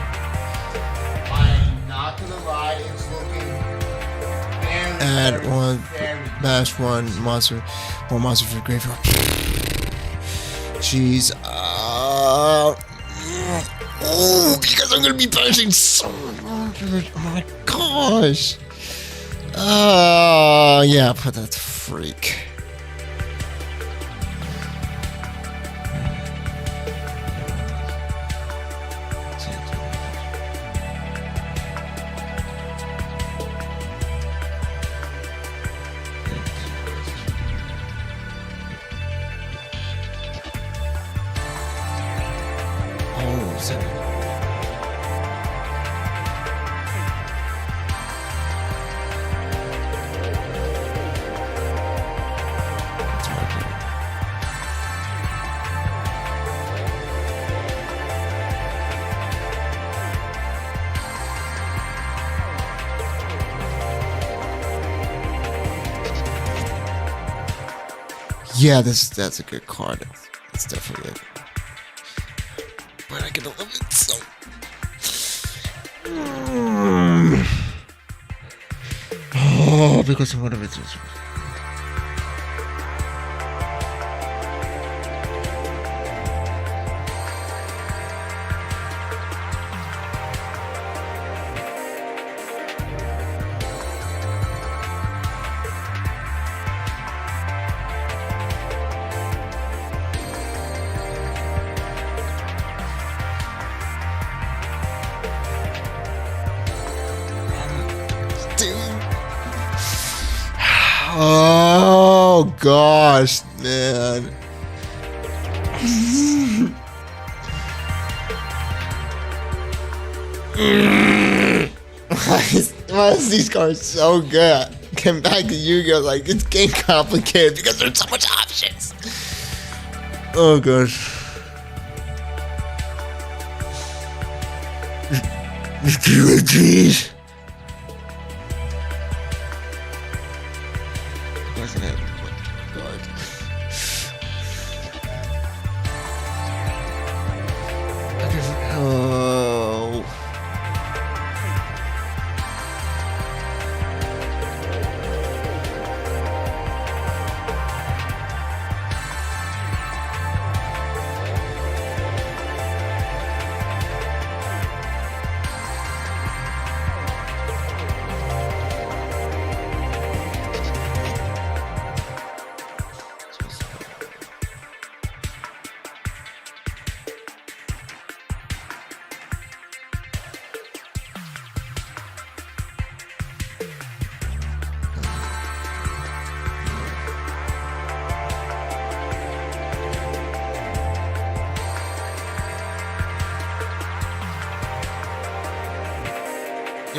I'm not gonna lie, it's looking very, Add very, one, very bash one monster for the graveyard. Jeez. Because I'm gonna be bashing so much. Oh my gosh. Yeah, put that freak. Yeah, that's a good card. That's definitely it. But I get a little bit so. Oh, because of one of its. Oh gosh, man. Why is these cards so good? Came back to Yu-Gi-Oh! Like, it's game complicated because there's so much options. Oh gosh. Jeez. Oh,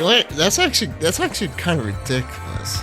Wait, that's actually kind of ridiculous.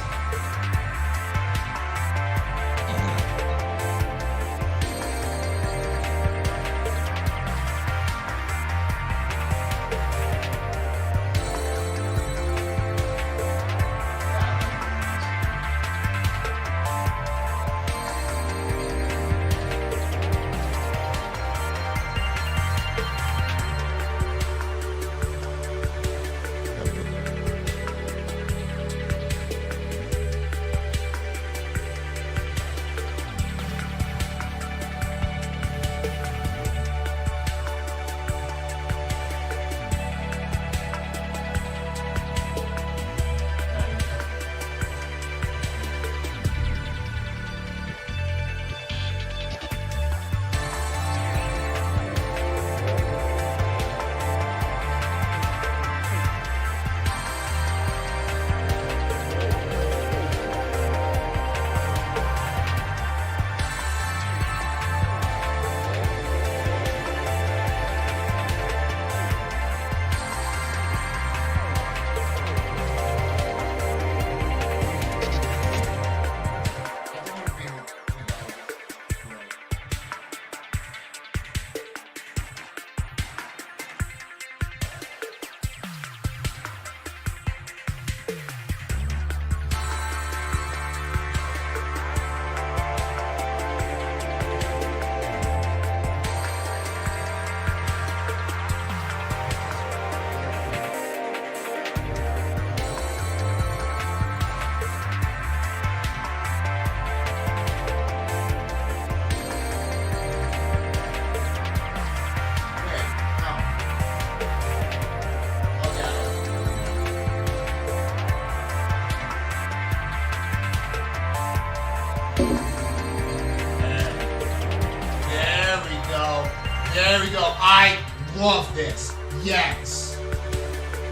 There we go. I love this. Yes.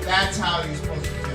That's how you're supposed to do it.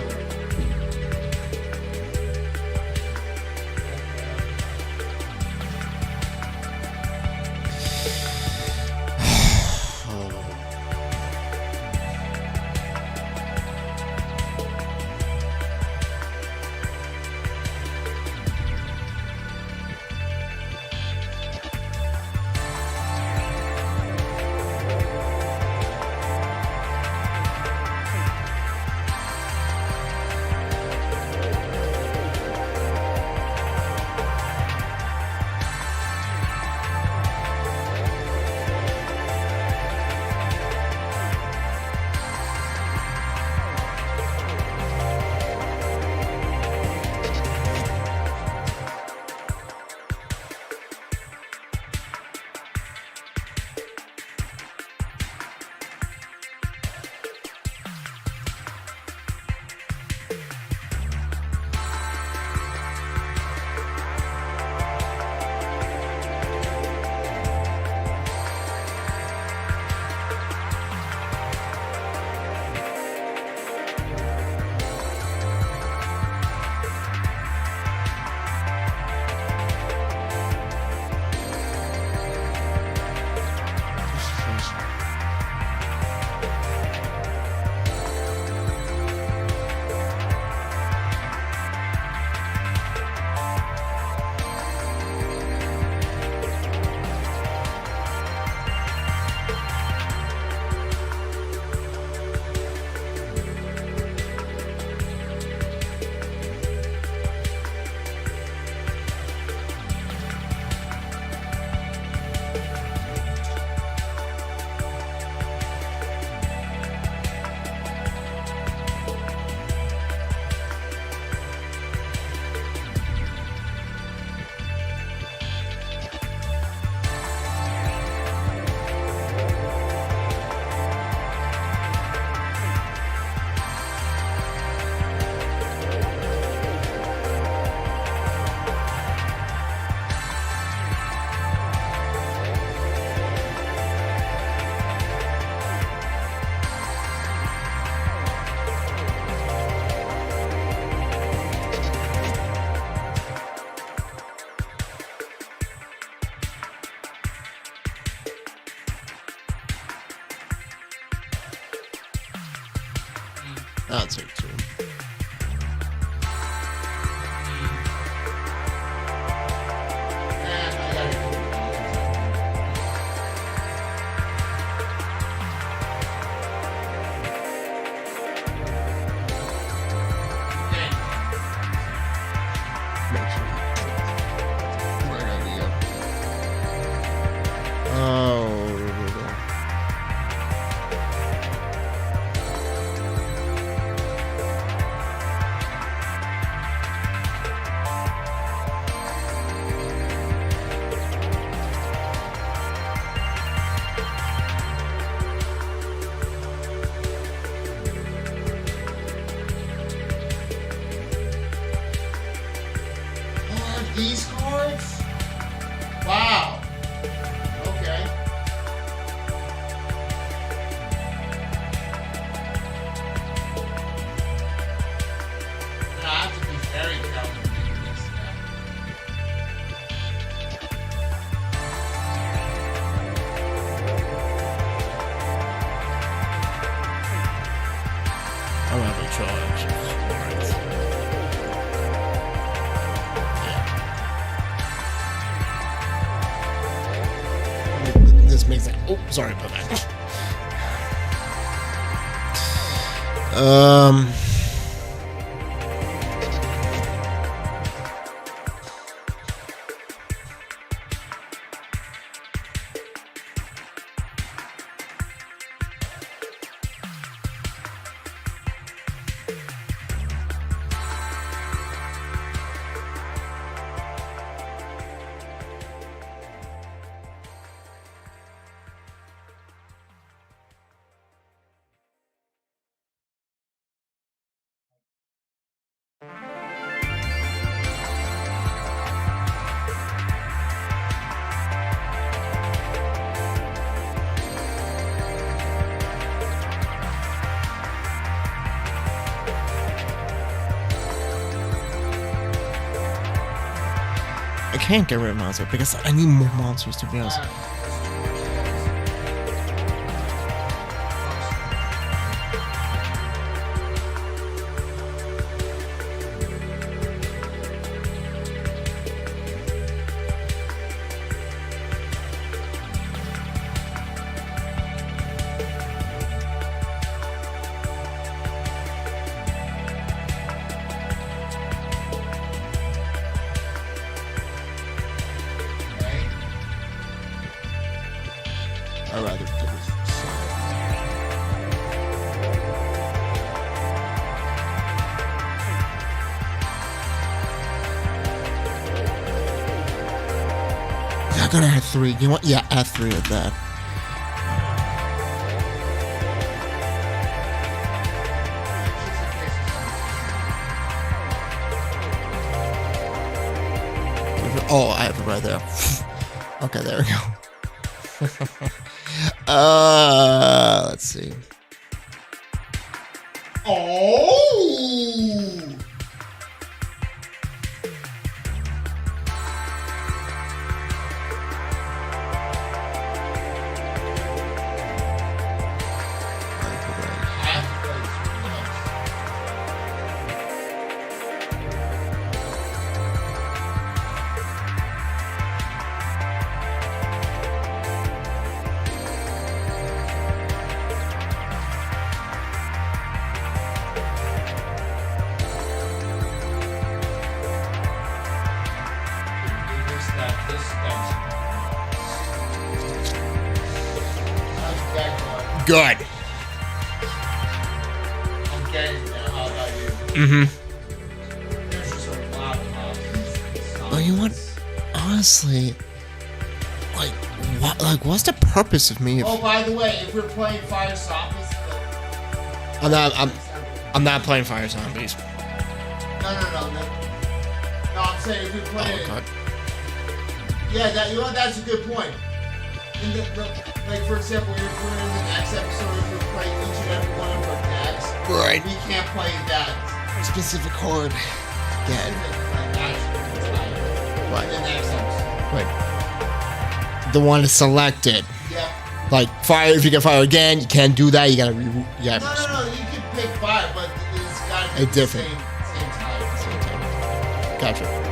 I'll take 2. These cards? Wow. Okay. I have to be very careful with this now. I'm having charge. This makes it. Oh, sorry about that. I can't get rid of monsters because I need more monsters to be honest. I'd rather do this. I gotta add 3. You want? Yeah, add 3 of that. Oh, I have it right there. Okay, there we go. Let's see. Oh! Good. I'm getting it now. How about you? Mm-hmm. There's just a lot of options. Well, you know what? Honestly, like, what? Like, what's the purpose of me? Oh, by the way, if we're playing Fire Zombies, I'm not playing Fire Zombies. No, I'm saying if we're playing. Oh God. Yeah, that's a good point. Like, for example, if we're in the next episode, if we play each and every one of our decks, Right. we can't play that Specific card. Again. Right. The next episode. Right. The one is selected. Yeah. Like fire. If you get fire again, you can't do that. You gotta. No. You can pick fire, but A different. Same type. Gotcha.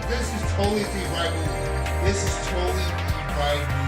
This is totally the right move. This is totally the right move.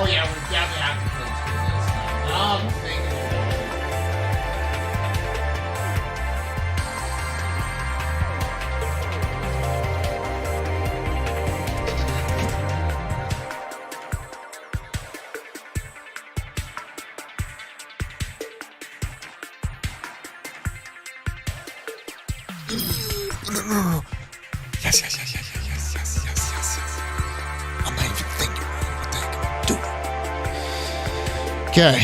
Oh yeah, we definitely have to play 2 this time. Now I'm thinking of it. No. Yes. I'm not even thinking. Do it. Okay.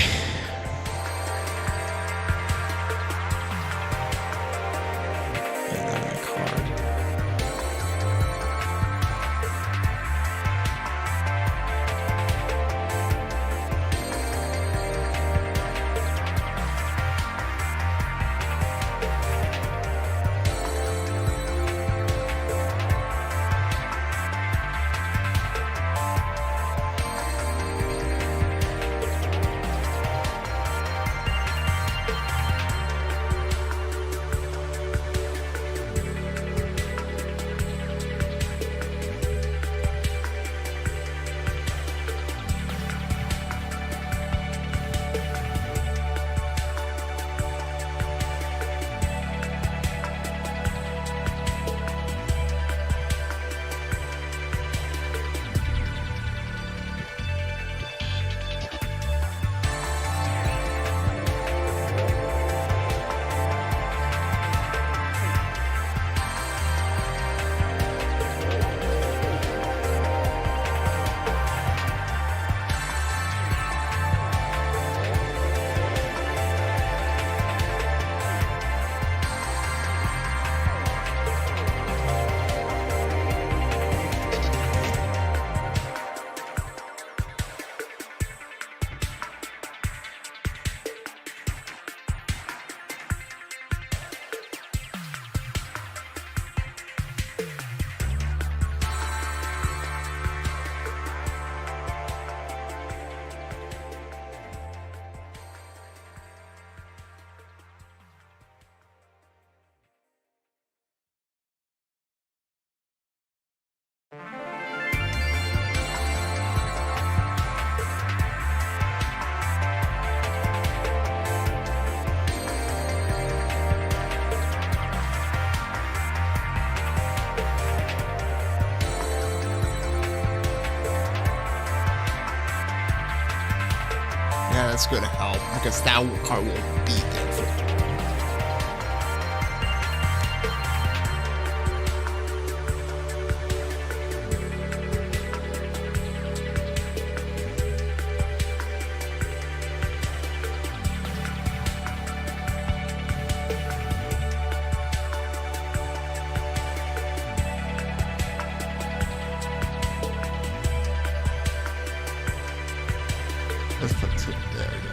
Yeah, that's gonna help because that card will be there for you. Let's put it there. We go.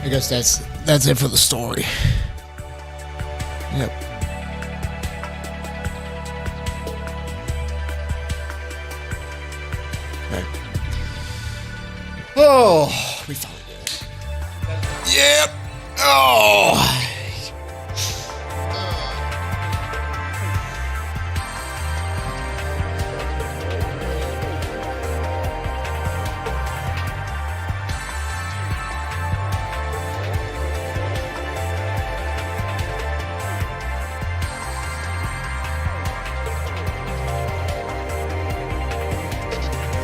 I guess that's it for the story. Yep. Okay. Oh, we finally did it. Yep. Oh.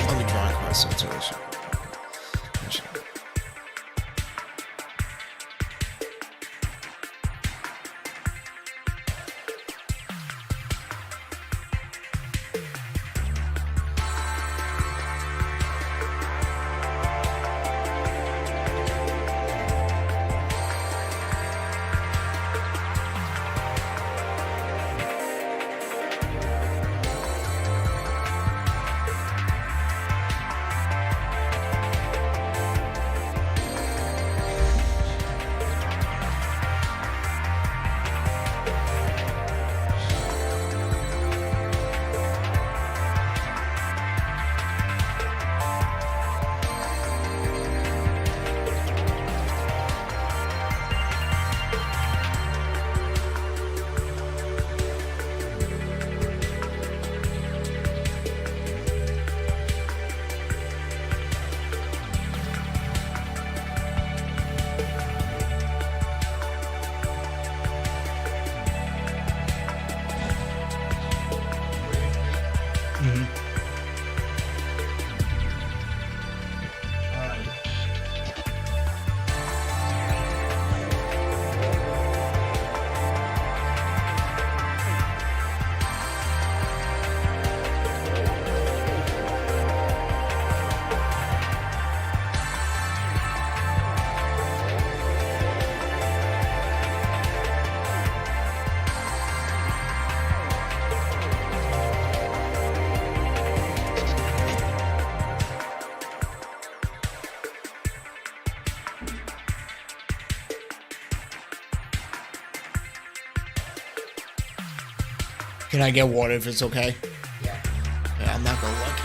Let me draw across the situation. Can I get water if it's okay? Yeah. Yeah, I'm not gonna lucky.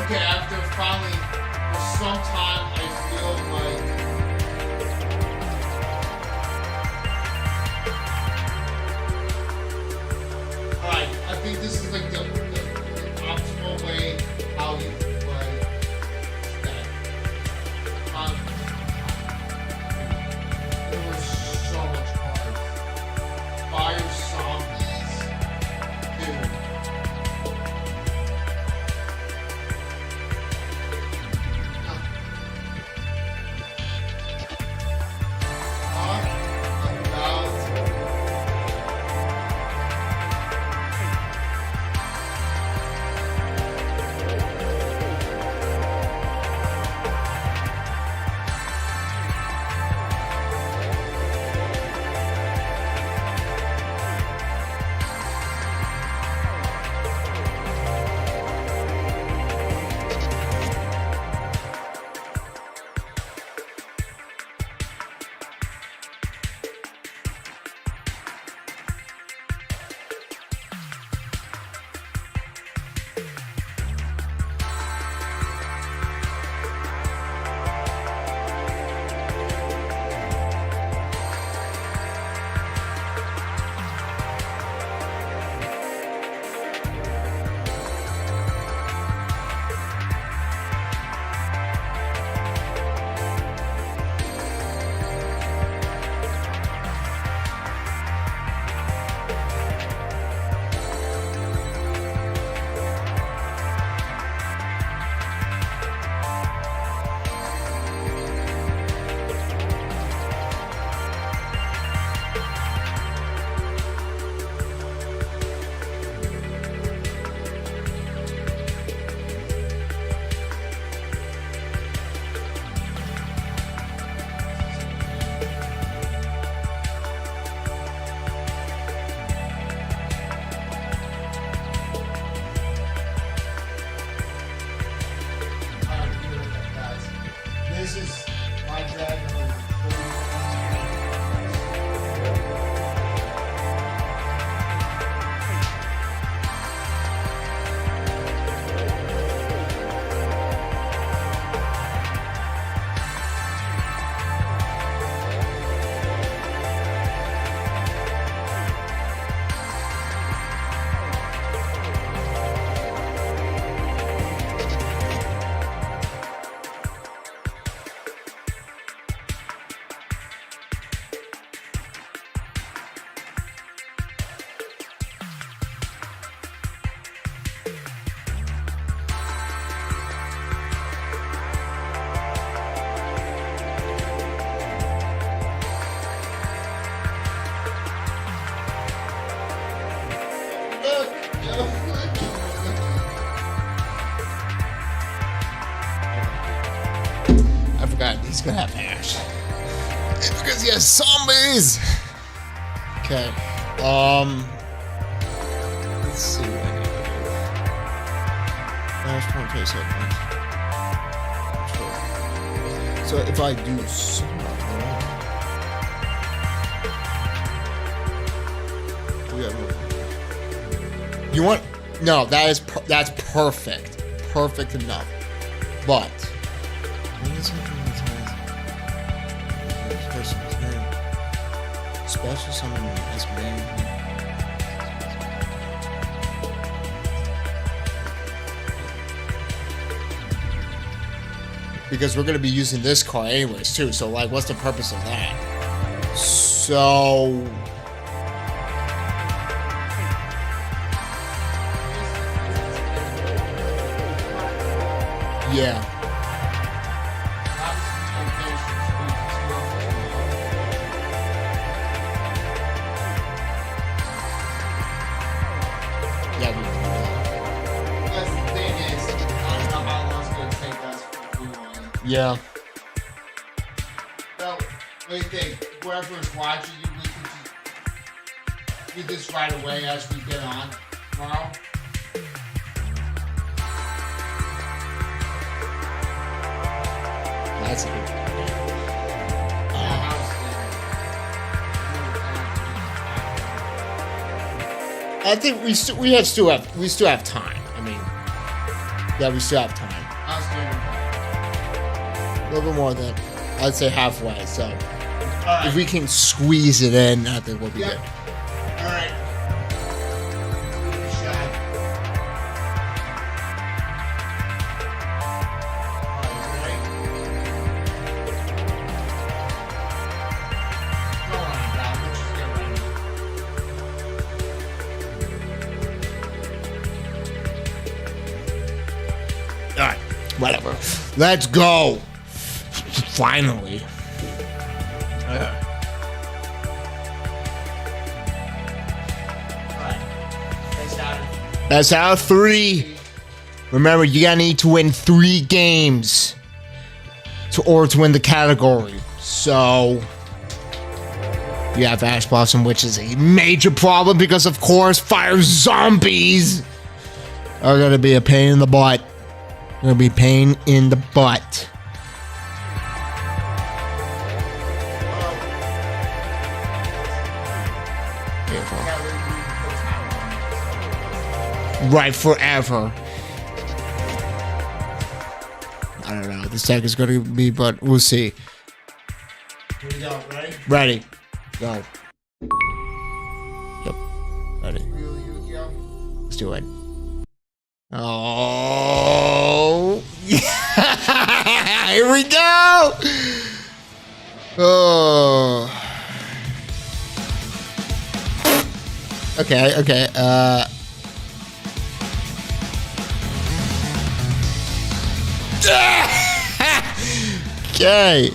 Okay, after finally, for some time, I feel like alright, I think this is like the optimal way how you play that. There was so much cards. Fire zombies. Dude. This is my dragon. I forgot he's gonna have hash. It's because he has zombies. Okay. Let's see what I need to do. Last one place open. Sure. So if I do something, you want? No, that's perfect. Perfect enough. But special summon has been because we're gonna be using this card anyways too. So like, what's the purpose of that? So. Yeah. That's the thing is, I don't know how long it's going to take us to do one. Yeah. So, what do you think? Whoever's watching, we can just do this right away as we get on tomorrow. That's a good idea. I think we still have time. I mean, yeah, we still have time. little bit more than, I'd say halfway. So Alright. if we can squeeze it in, I think we'll be good. Alright. Give it a shot. Alright, go on, Val. Let's just get ready. All right, whatever. Let's go. Finally. Alright. That's out of 3. Remember, you gotta need to win 3 games to win the category. So you have Ash Blossom, which is a major problem because, of course, fire zombies are gonna be a pain in the butt. Gonna be pain in the butt. Right, forever. I don't know. The tech is going to be, but we'll see. Here we go. Ready? Ready. Go. Yep. Ready. Real Yu-Gi-Oh. Let's do it. Oh. Here we go. Oh. Okay, okay. Okay.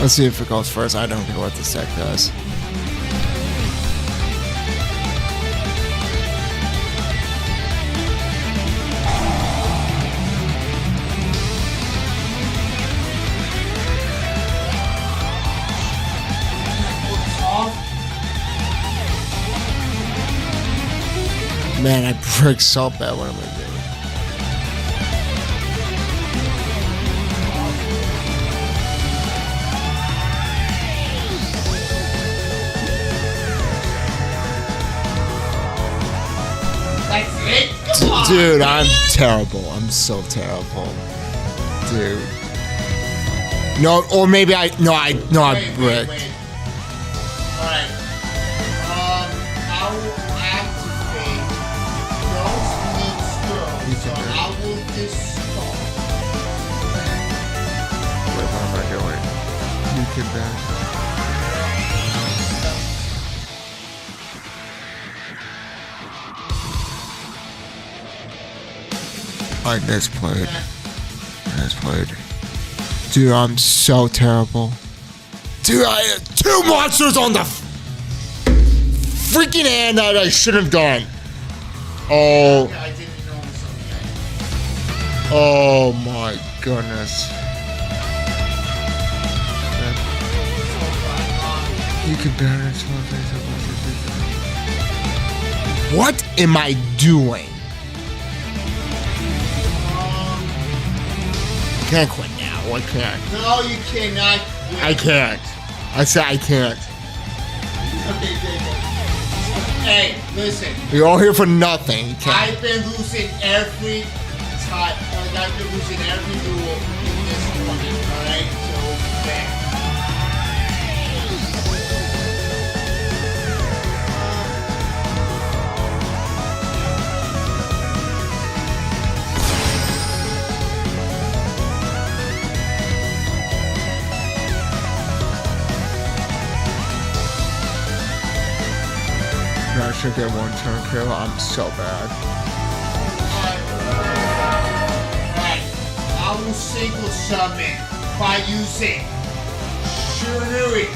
Let's see if it goes first. I don't know what this deck does. Man, I prick so bad. What am I doing? That's it? Come on, Dude, man. I'm terrible. I'm so terrible. Dude. No, or maybe I Wait, bricked. wait. Alright. I will activate those needs still. So I will discard. Wait, what am I doing? You can back. I misplayed. Dude, I'm so terrible. Dude, I had 2 monsters on the freaking hand that I should have done. Oh, I didn't know something. oh my goodness. You can balance. What am I doing? I can't quit now. I can't. No, you cannot quit. I can't. I said I can't. Okay, good. Hey, listen. You're all here for nothing. You can't. I've been losing every time. Like, I've been losing every duel in this tournament, alright? So, okay. I should get 1 turn kill. I'm so bad. Alright. I will single summon by using Shuri,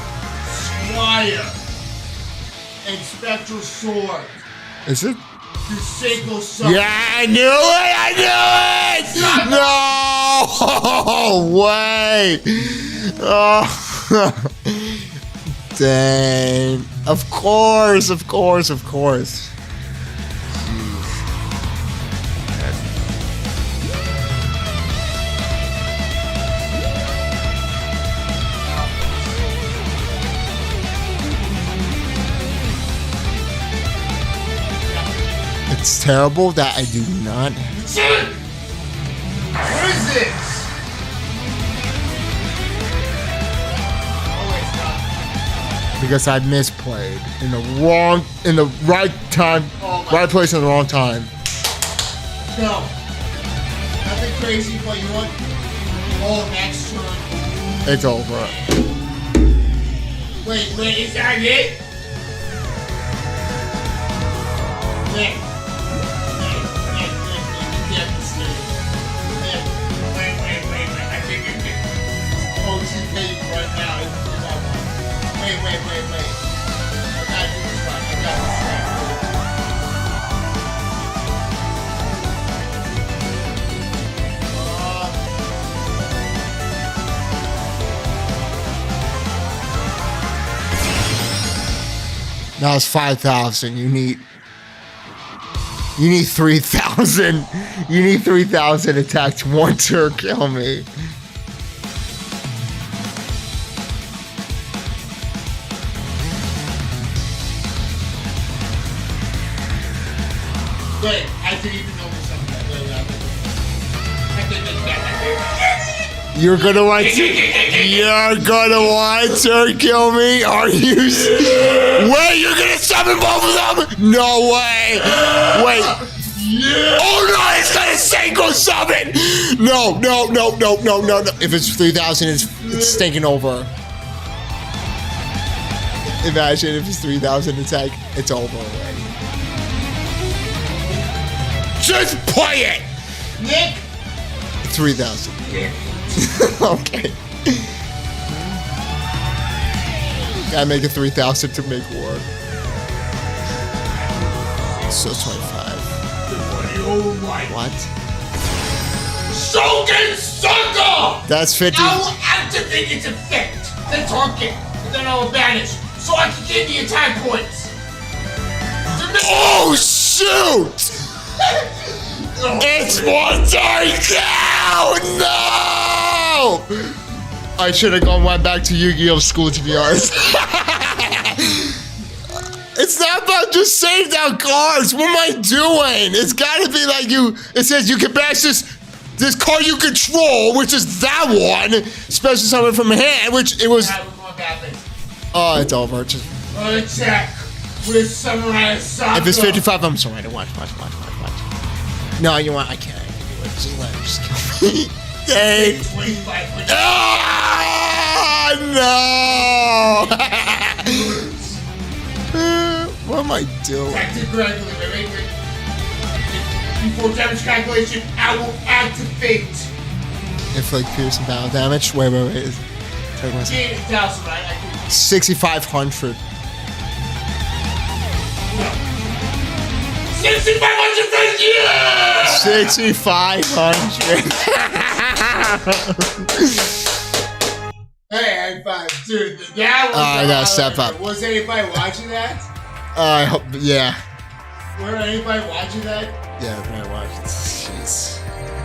Squire, and Spectral Sword. Is it? To single summon. Yeah, I knew it! No way! Oh. Dang. Of course. That's terrible. That I do not. What is this? Oh, it's not. Because I misplayed in the right time, right place in the wrong time. No. Nothing crazy, but you want. Oh, next turn. It's over. Wait, is that it? Nick, you can't be serious. Nick, wait. I think you can. Oh, she's paying right now. Wait. I gotta do this right. Now it's 5,000. You need 3,000. You need 3,000 attacks. One to kill me. Wait, I didn't even know something. You're gonna want to kill me? Are you? Wait, you're gonna summon both of them? No way. Wait. Yeah. Oh no, it's gonna Senko summon. No. If it's 3,000, it's stinking over. Imagine if it's 3,000 attack, it's over already. Just play it. Nick. 3,000. Yeah. Okay. Gotta make it 3,000 to make work. So 25. Oh my. What? Shogun Sucker! That's 50. I will activate its effect, the target, and then I will banish, so I can get the attack points. Oh shoot! It's one turn down! No! I should have went back to Yu-Gi-Oh! School, to be honest. It's not about just save down cards. What am I doing? It's gotta be like you. It says you can bash this card you control, which is that one. Special summon from hand, which it was. Oh, it's over. Just. Check with Samurai Sako. If it's 55, I'm sorry. Watch. No, you want? I can't. Just let him just kill me. Dang. No! What am I doing? Wait. Before damage calculation, I will activate. Inflict piercing battle damage. Wait. 6,500. 6,500 for you! 6,500. Hey, high five, dude. That was I gotta step up. Was anybody watching that? I hope, yeah. Was anybody watching that? Yeah, I'm gonna watch it. Jeez.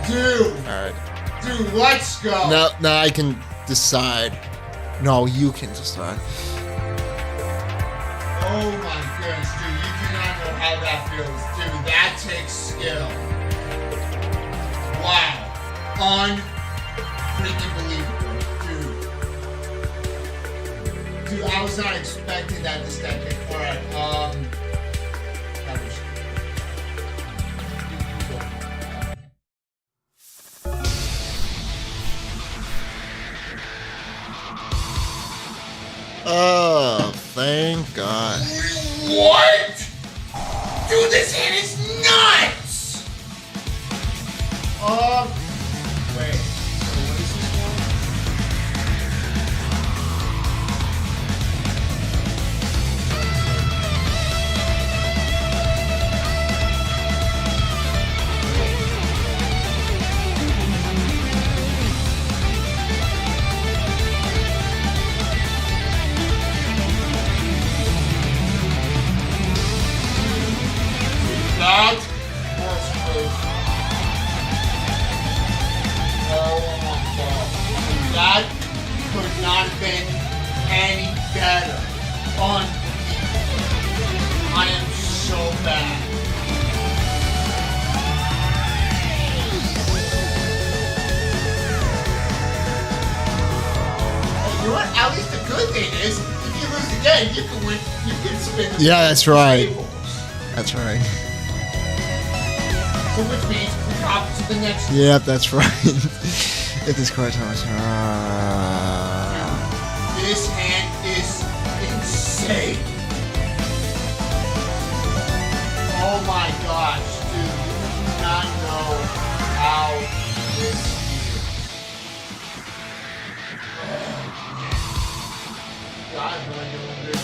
Dude. Alright. Dude, let's go. Now I can decide. No, you can decide. Oh my goodness, dude. You do not know how that feels. Dude, that takes skill. Wow. Unfreaking believable. Dude, I was not expecting that this decade. Alright, Oh, thank God. What? Dude, this hand is nuts! Wait. So what is this one? That was crazy. Oh my God. That could not have been any better. Unbelievable. I am so bad. thing is, if you lose again, you can win. You can spin. Yeah, that's right. Tables. That's right. So which means we hop to the next. Yep, that's right. If this card tells This hand is insane. Oh my gosh, dude! You do not know how this feels. God, what am I doing this?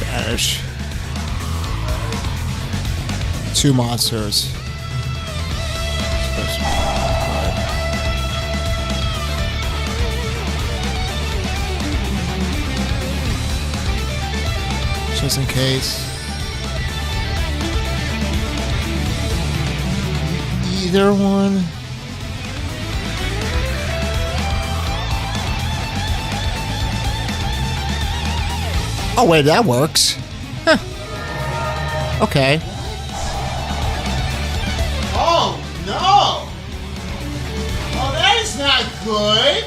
Banish. 2 monsters. Just in case. Either one. Oh wait, that works. Huh. Okay. Oh no! Oh, that is not good.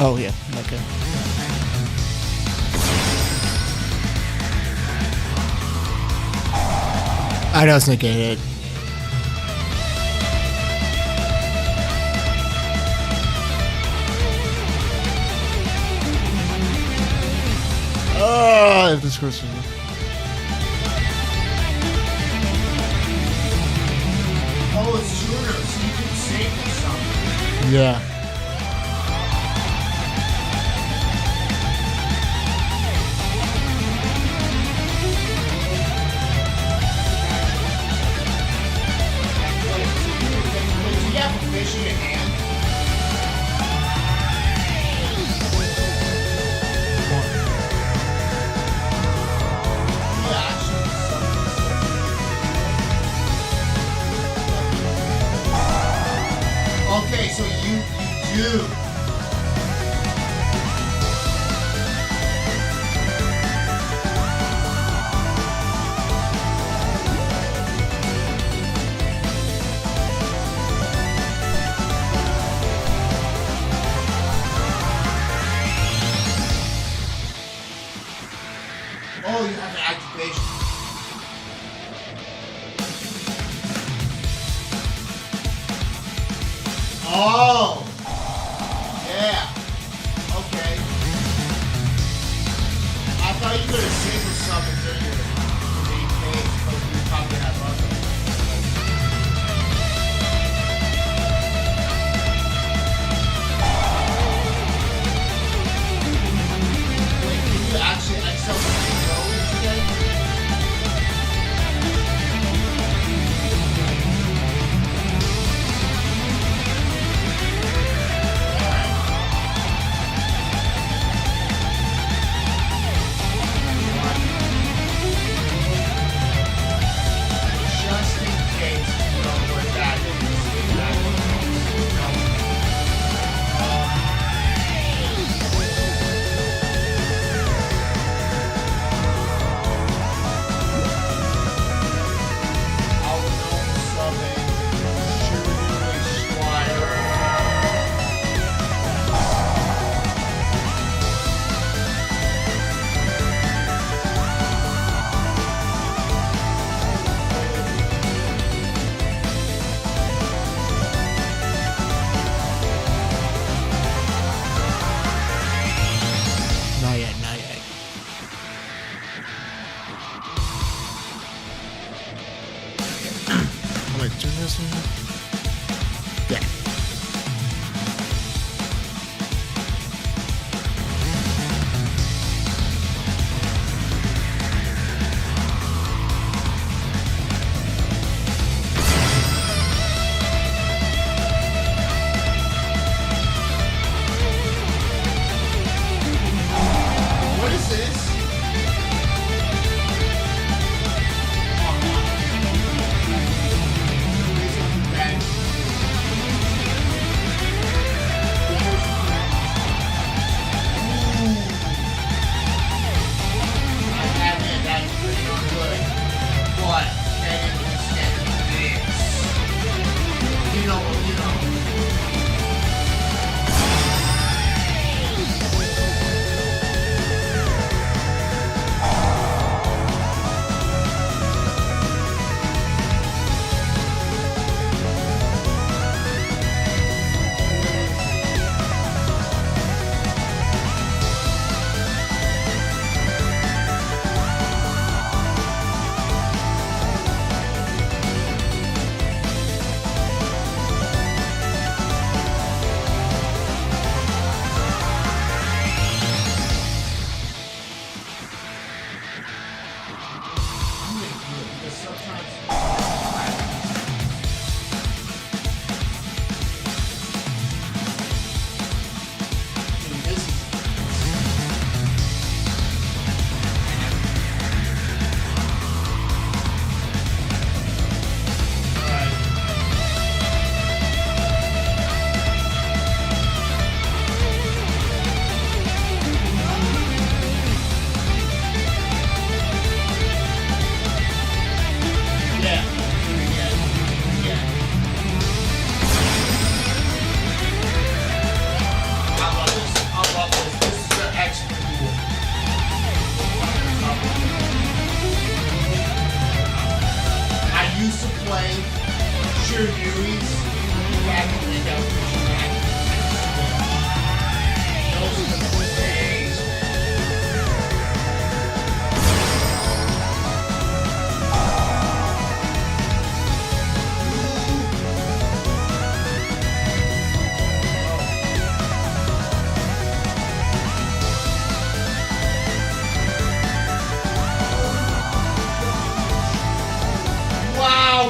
Oh yeah, okay. I know it's negated. Oh, if this goes through. Oh, it's shooter, so you can save me something. Yeah. Okay, so you do. Oh, you have an activation. Oh! Yeah. Okay. I thought you could have saved yourself until your main phase, but you probably have other. Wait, can you actually excel the road today? like do this. Yeah. What is this?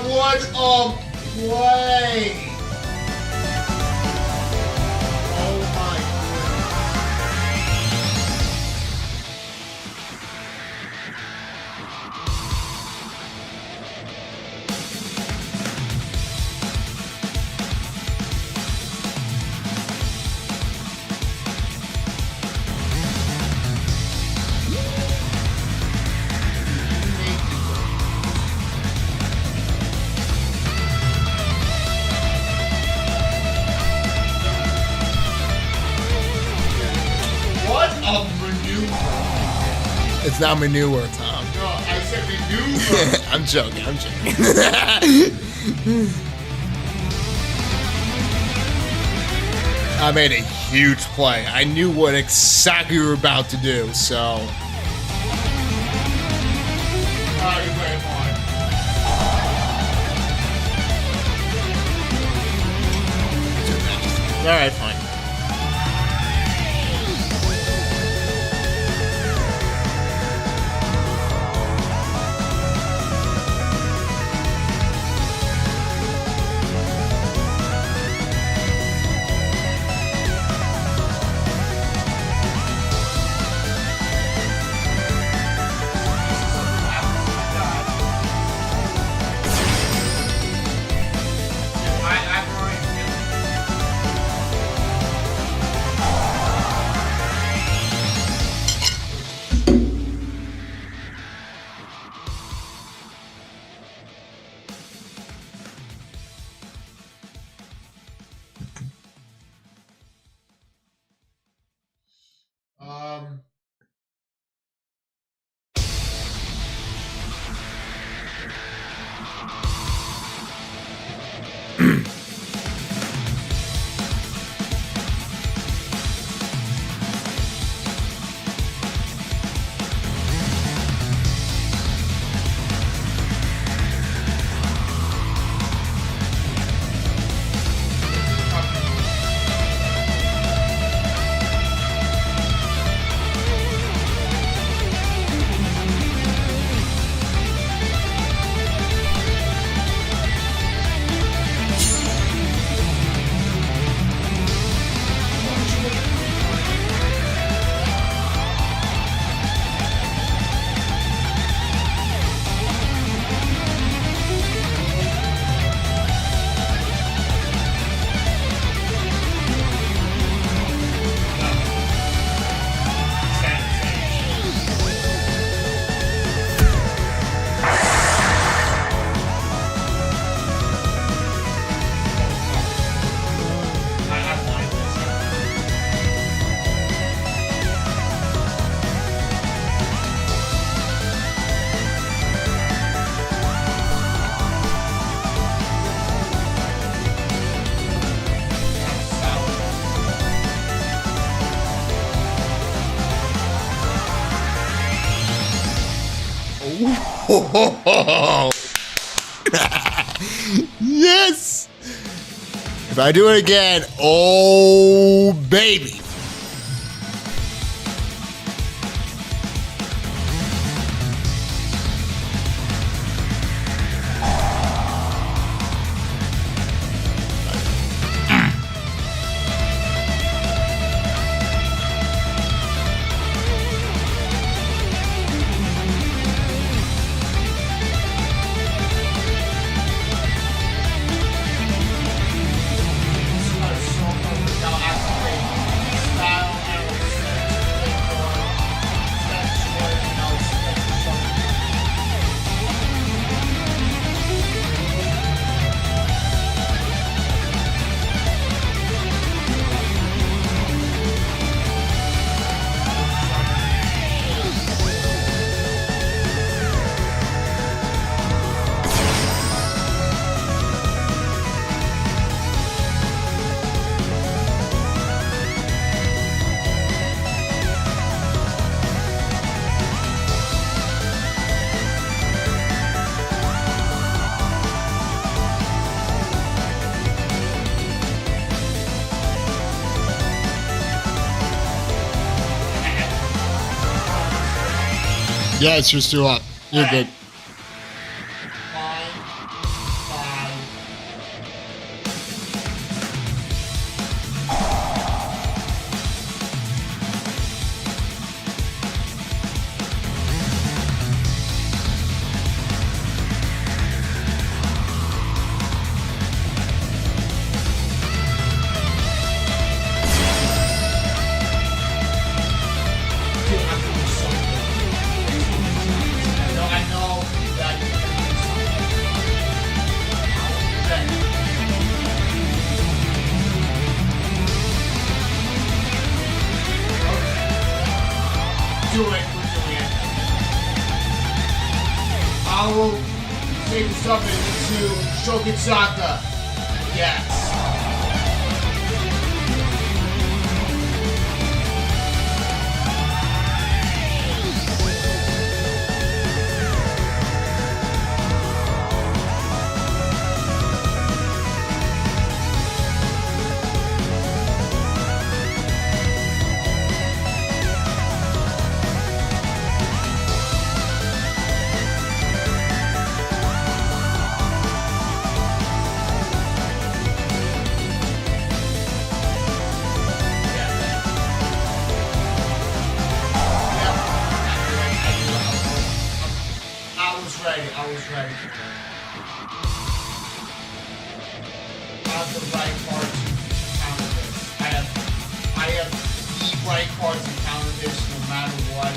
What a play! Oh my It's not manure, Tom. No, I said maneuver. I'm joking. I'm joking. I made a huge play. I knew what exactly we were about to do, so. Oh, you wait on. All right, fine. Yes. If I do it again, oh baby. Yeah, it's just too hot. You're good. Do it. We're doing it. I will take this up into Shokitsaka. Yes. I was ready. I have the right cards to counter this. I have the right cards to counter this no matter what.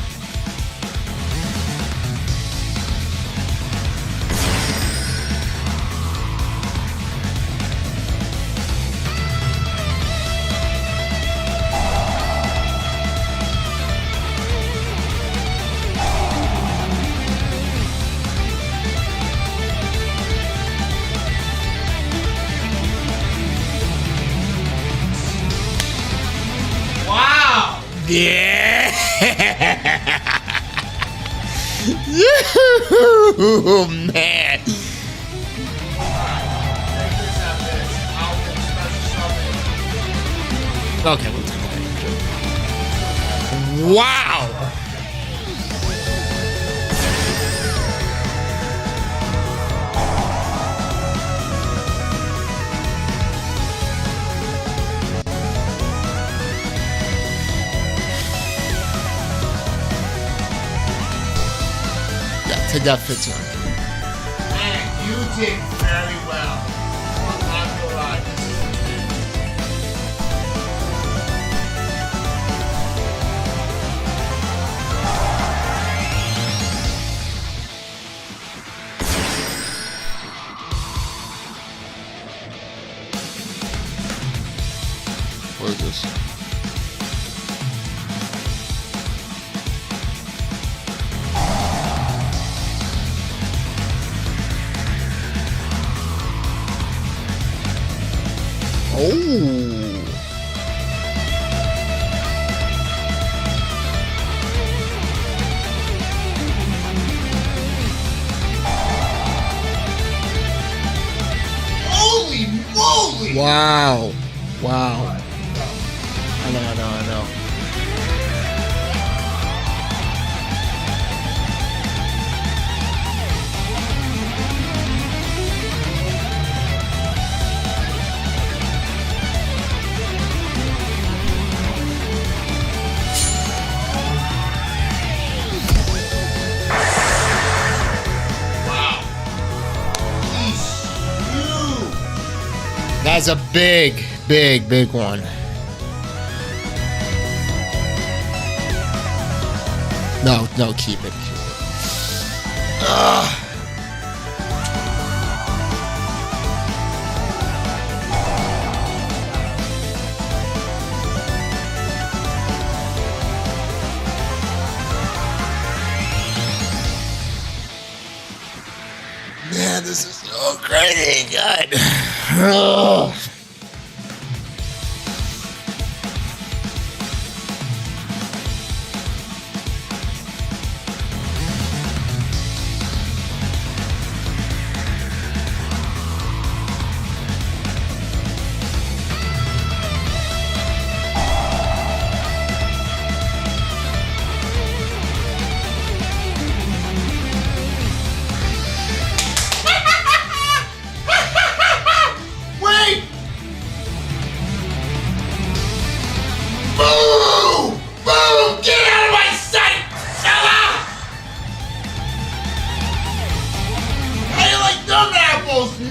Yeah! You man! Okay, we'll take that. Wow! Take that fit on. Man, you did very well. I'm not gonna lie. What is this? Oh. Wow. Wow. I know. That's a big one. No, keep it. Man, this is so crazy good.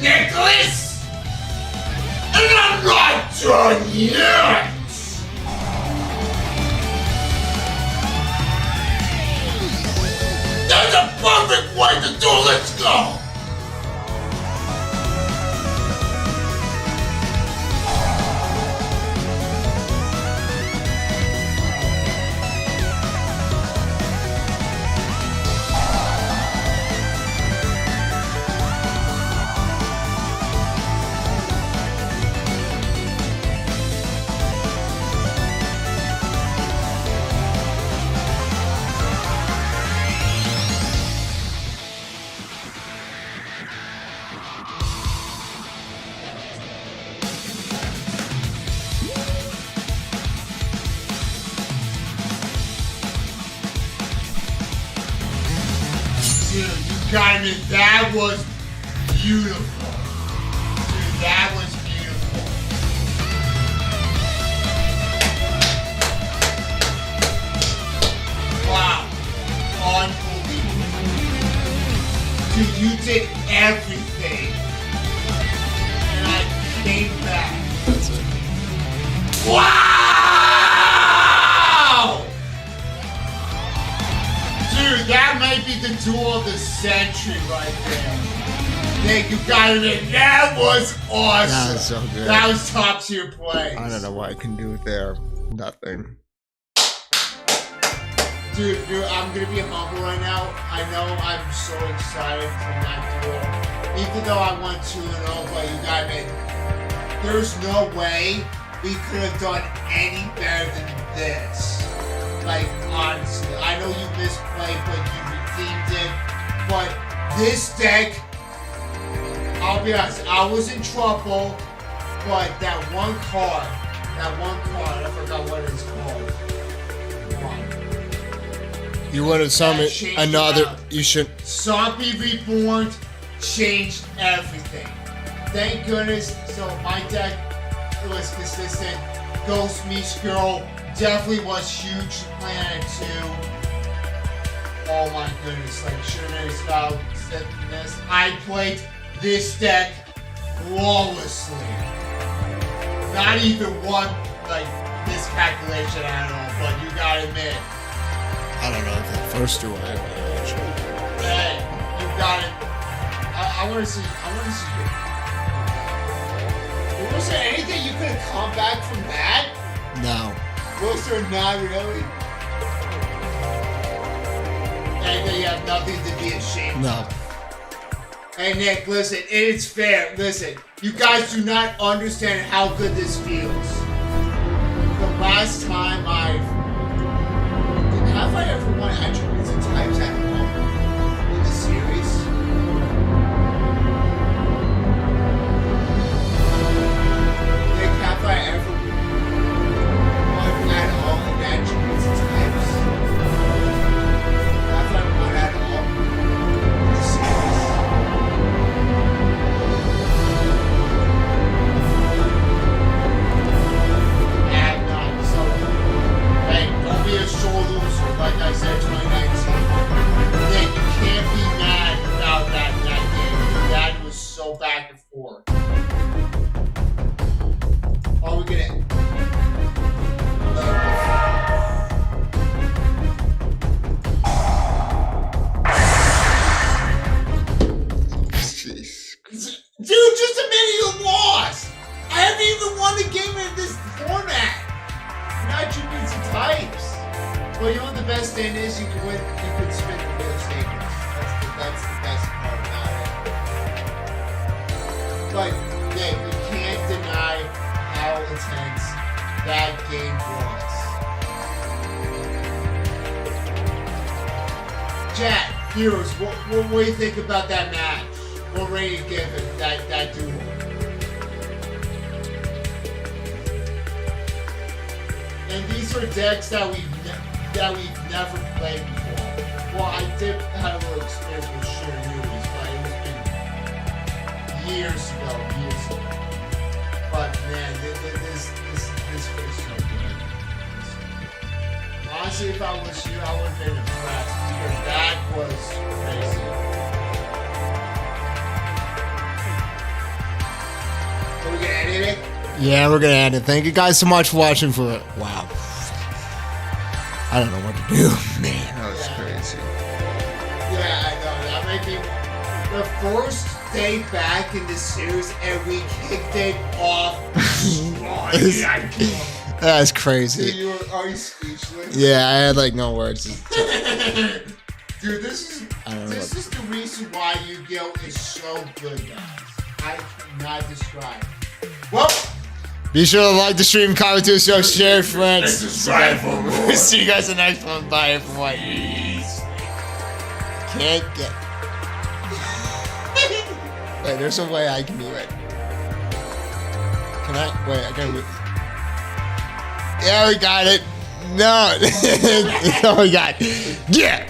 Nicholas! And I'm not done yet! That's a perfect way to do it! Let's go! Dude, you got me. That was beautiful. Dude, that was beautiful. Wow. Unbelievable. Dude, you did everything. And I came back. That's it. Wow! Dude, that might be the duel of the century right there. Nick, you got it in. That was awesome. That was so good. That was top tier play. I don't know what I can do there. Nothing. Dude, I'm gonna be humble right now. I know I'm so excited for that duel. Even though I won 2-0, but you got me. There's no way we could have done any better than this. Like, honestly, I know you misplayed, but you redeemed it. But this deck, I'll be honest, I was in trouble, but that one card, I forgot what it's called. You want to summon another? You should. Zombie Reborn changed everything. Thank goodness. So my deck, it was consistent. Ghost Meets Girl definitely was huge. Planet 2. Oh my goodness! Like Sherman style this. I played this deck flawlessly. Not even one like miscalculation at all. But you gotta admit. I don't know if that first duel had Hey, you got it. I want to see. Was there anything you could have come back from that? No. Was there not really? And you have nothing to be ashamed of. No. Hey Nick, listen, it's fair. Listen, you guys do not understand how good this feels. The last time have I ever won attributes and types at home in the series? back and forth. Oh, we're gonna. Jeez. Dude, just a minute, you lost! I haven't even won the game in this format! Not your beats and types. Well, you know what the best thing is? You can win, you can spin the wheel statements. That's the best part about it. But, yeah, you can't deny how intense that game was. Jack, Heroes, what do you think about that match? What rating give it, that duel? And these are decks that we've never played before. Well, I did have a little experience with Shooter Movies, but it was been years ago. But man, this was so good. Honestly, if I was you, I would have been impressed because that was crazy. Are we gonna edit it? Yeah, we're gonna end it. Thank you guys so much for watching. Wow. I don't know what to do, man. That was crazy. Yeah, I know. That might be the first day back in the series, and we kicked it off. That's crazy. Dude, are you speechless? Yeah, I had like no words. Dude, this is the reason why Yu-Gi-Oh is so good, guys. I cannot describe. Well. Be sure to like the stream, comment to the show, share, friends. Subscribe for more. See you guys in the next one. Bye, everyone. Can't get. Wait, there's a way I can do it. Can I? Wait, I gotta. Yeah, we got it. No. Oh, we got it. Yeah.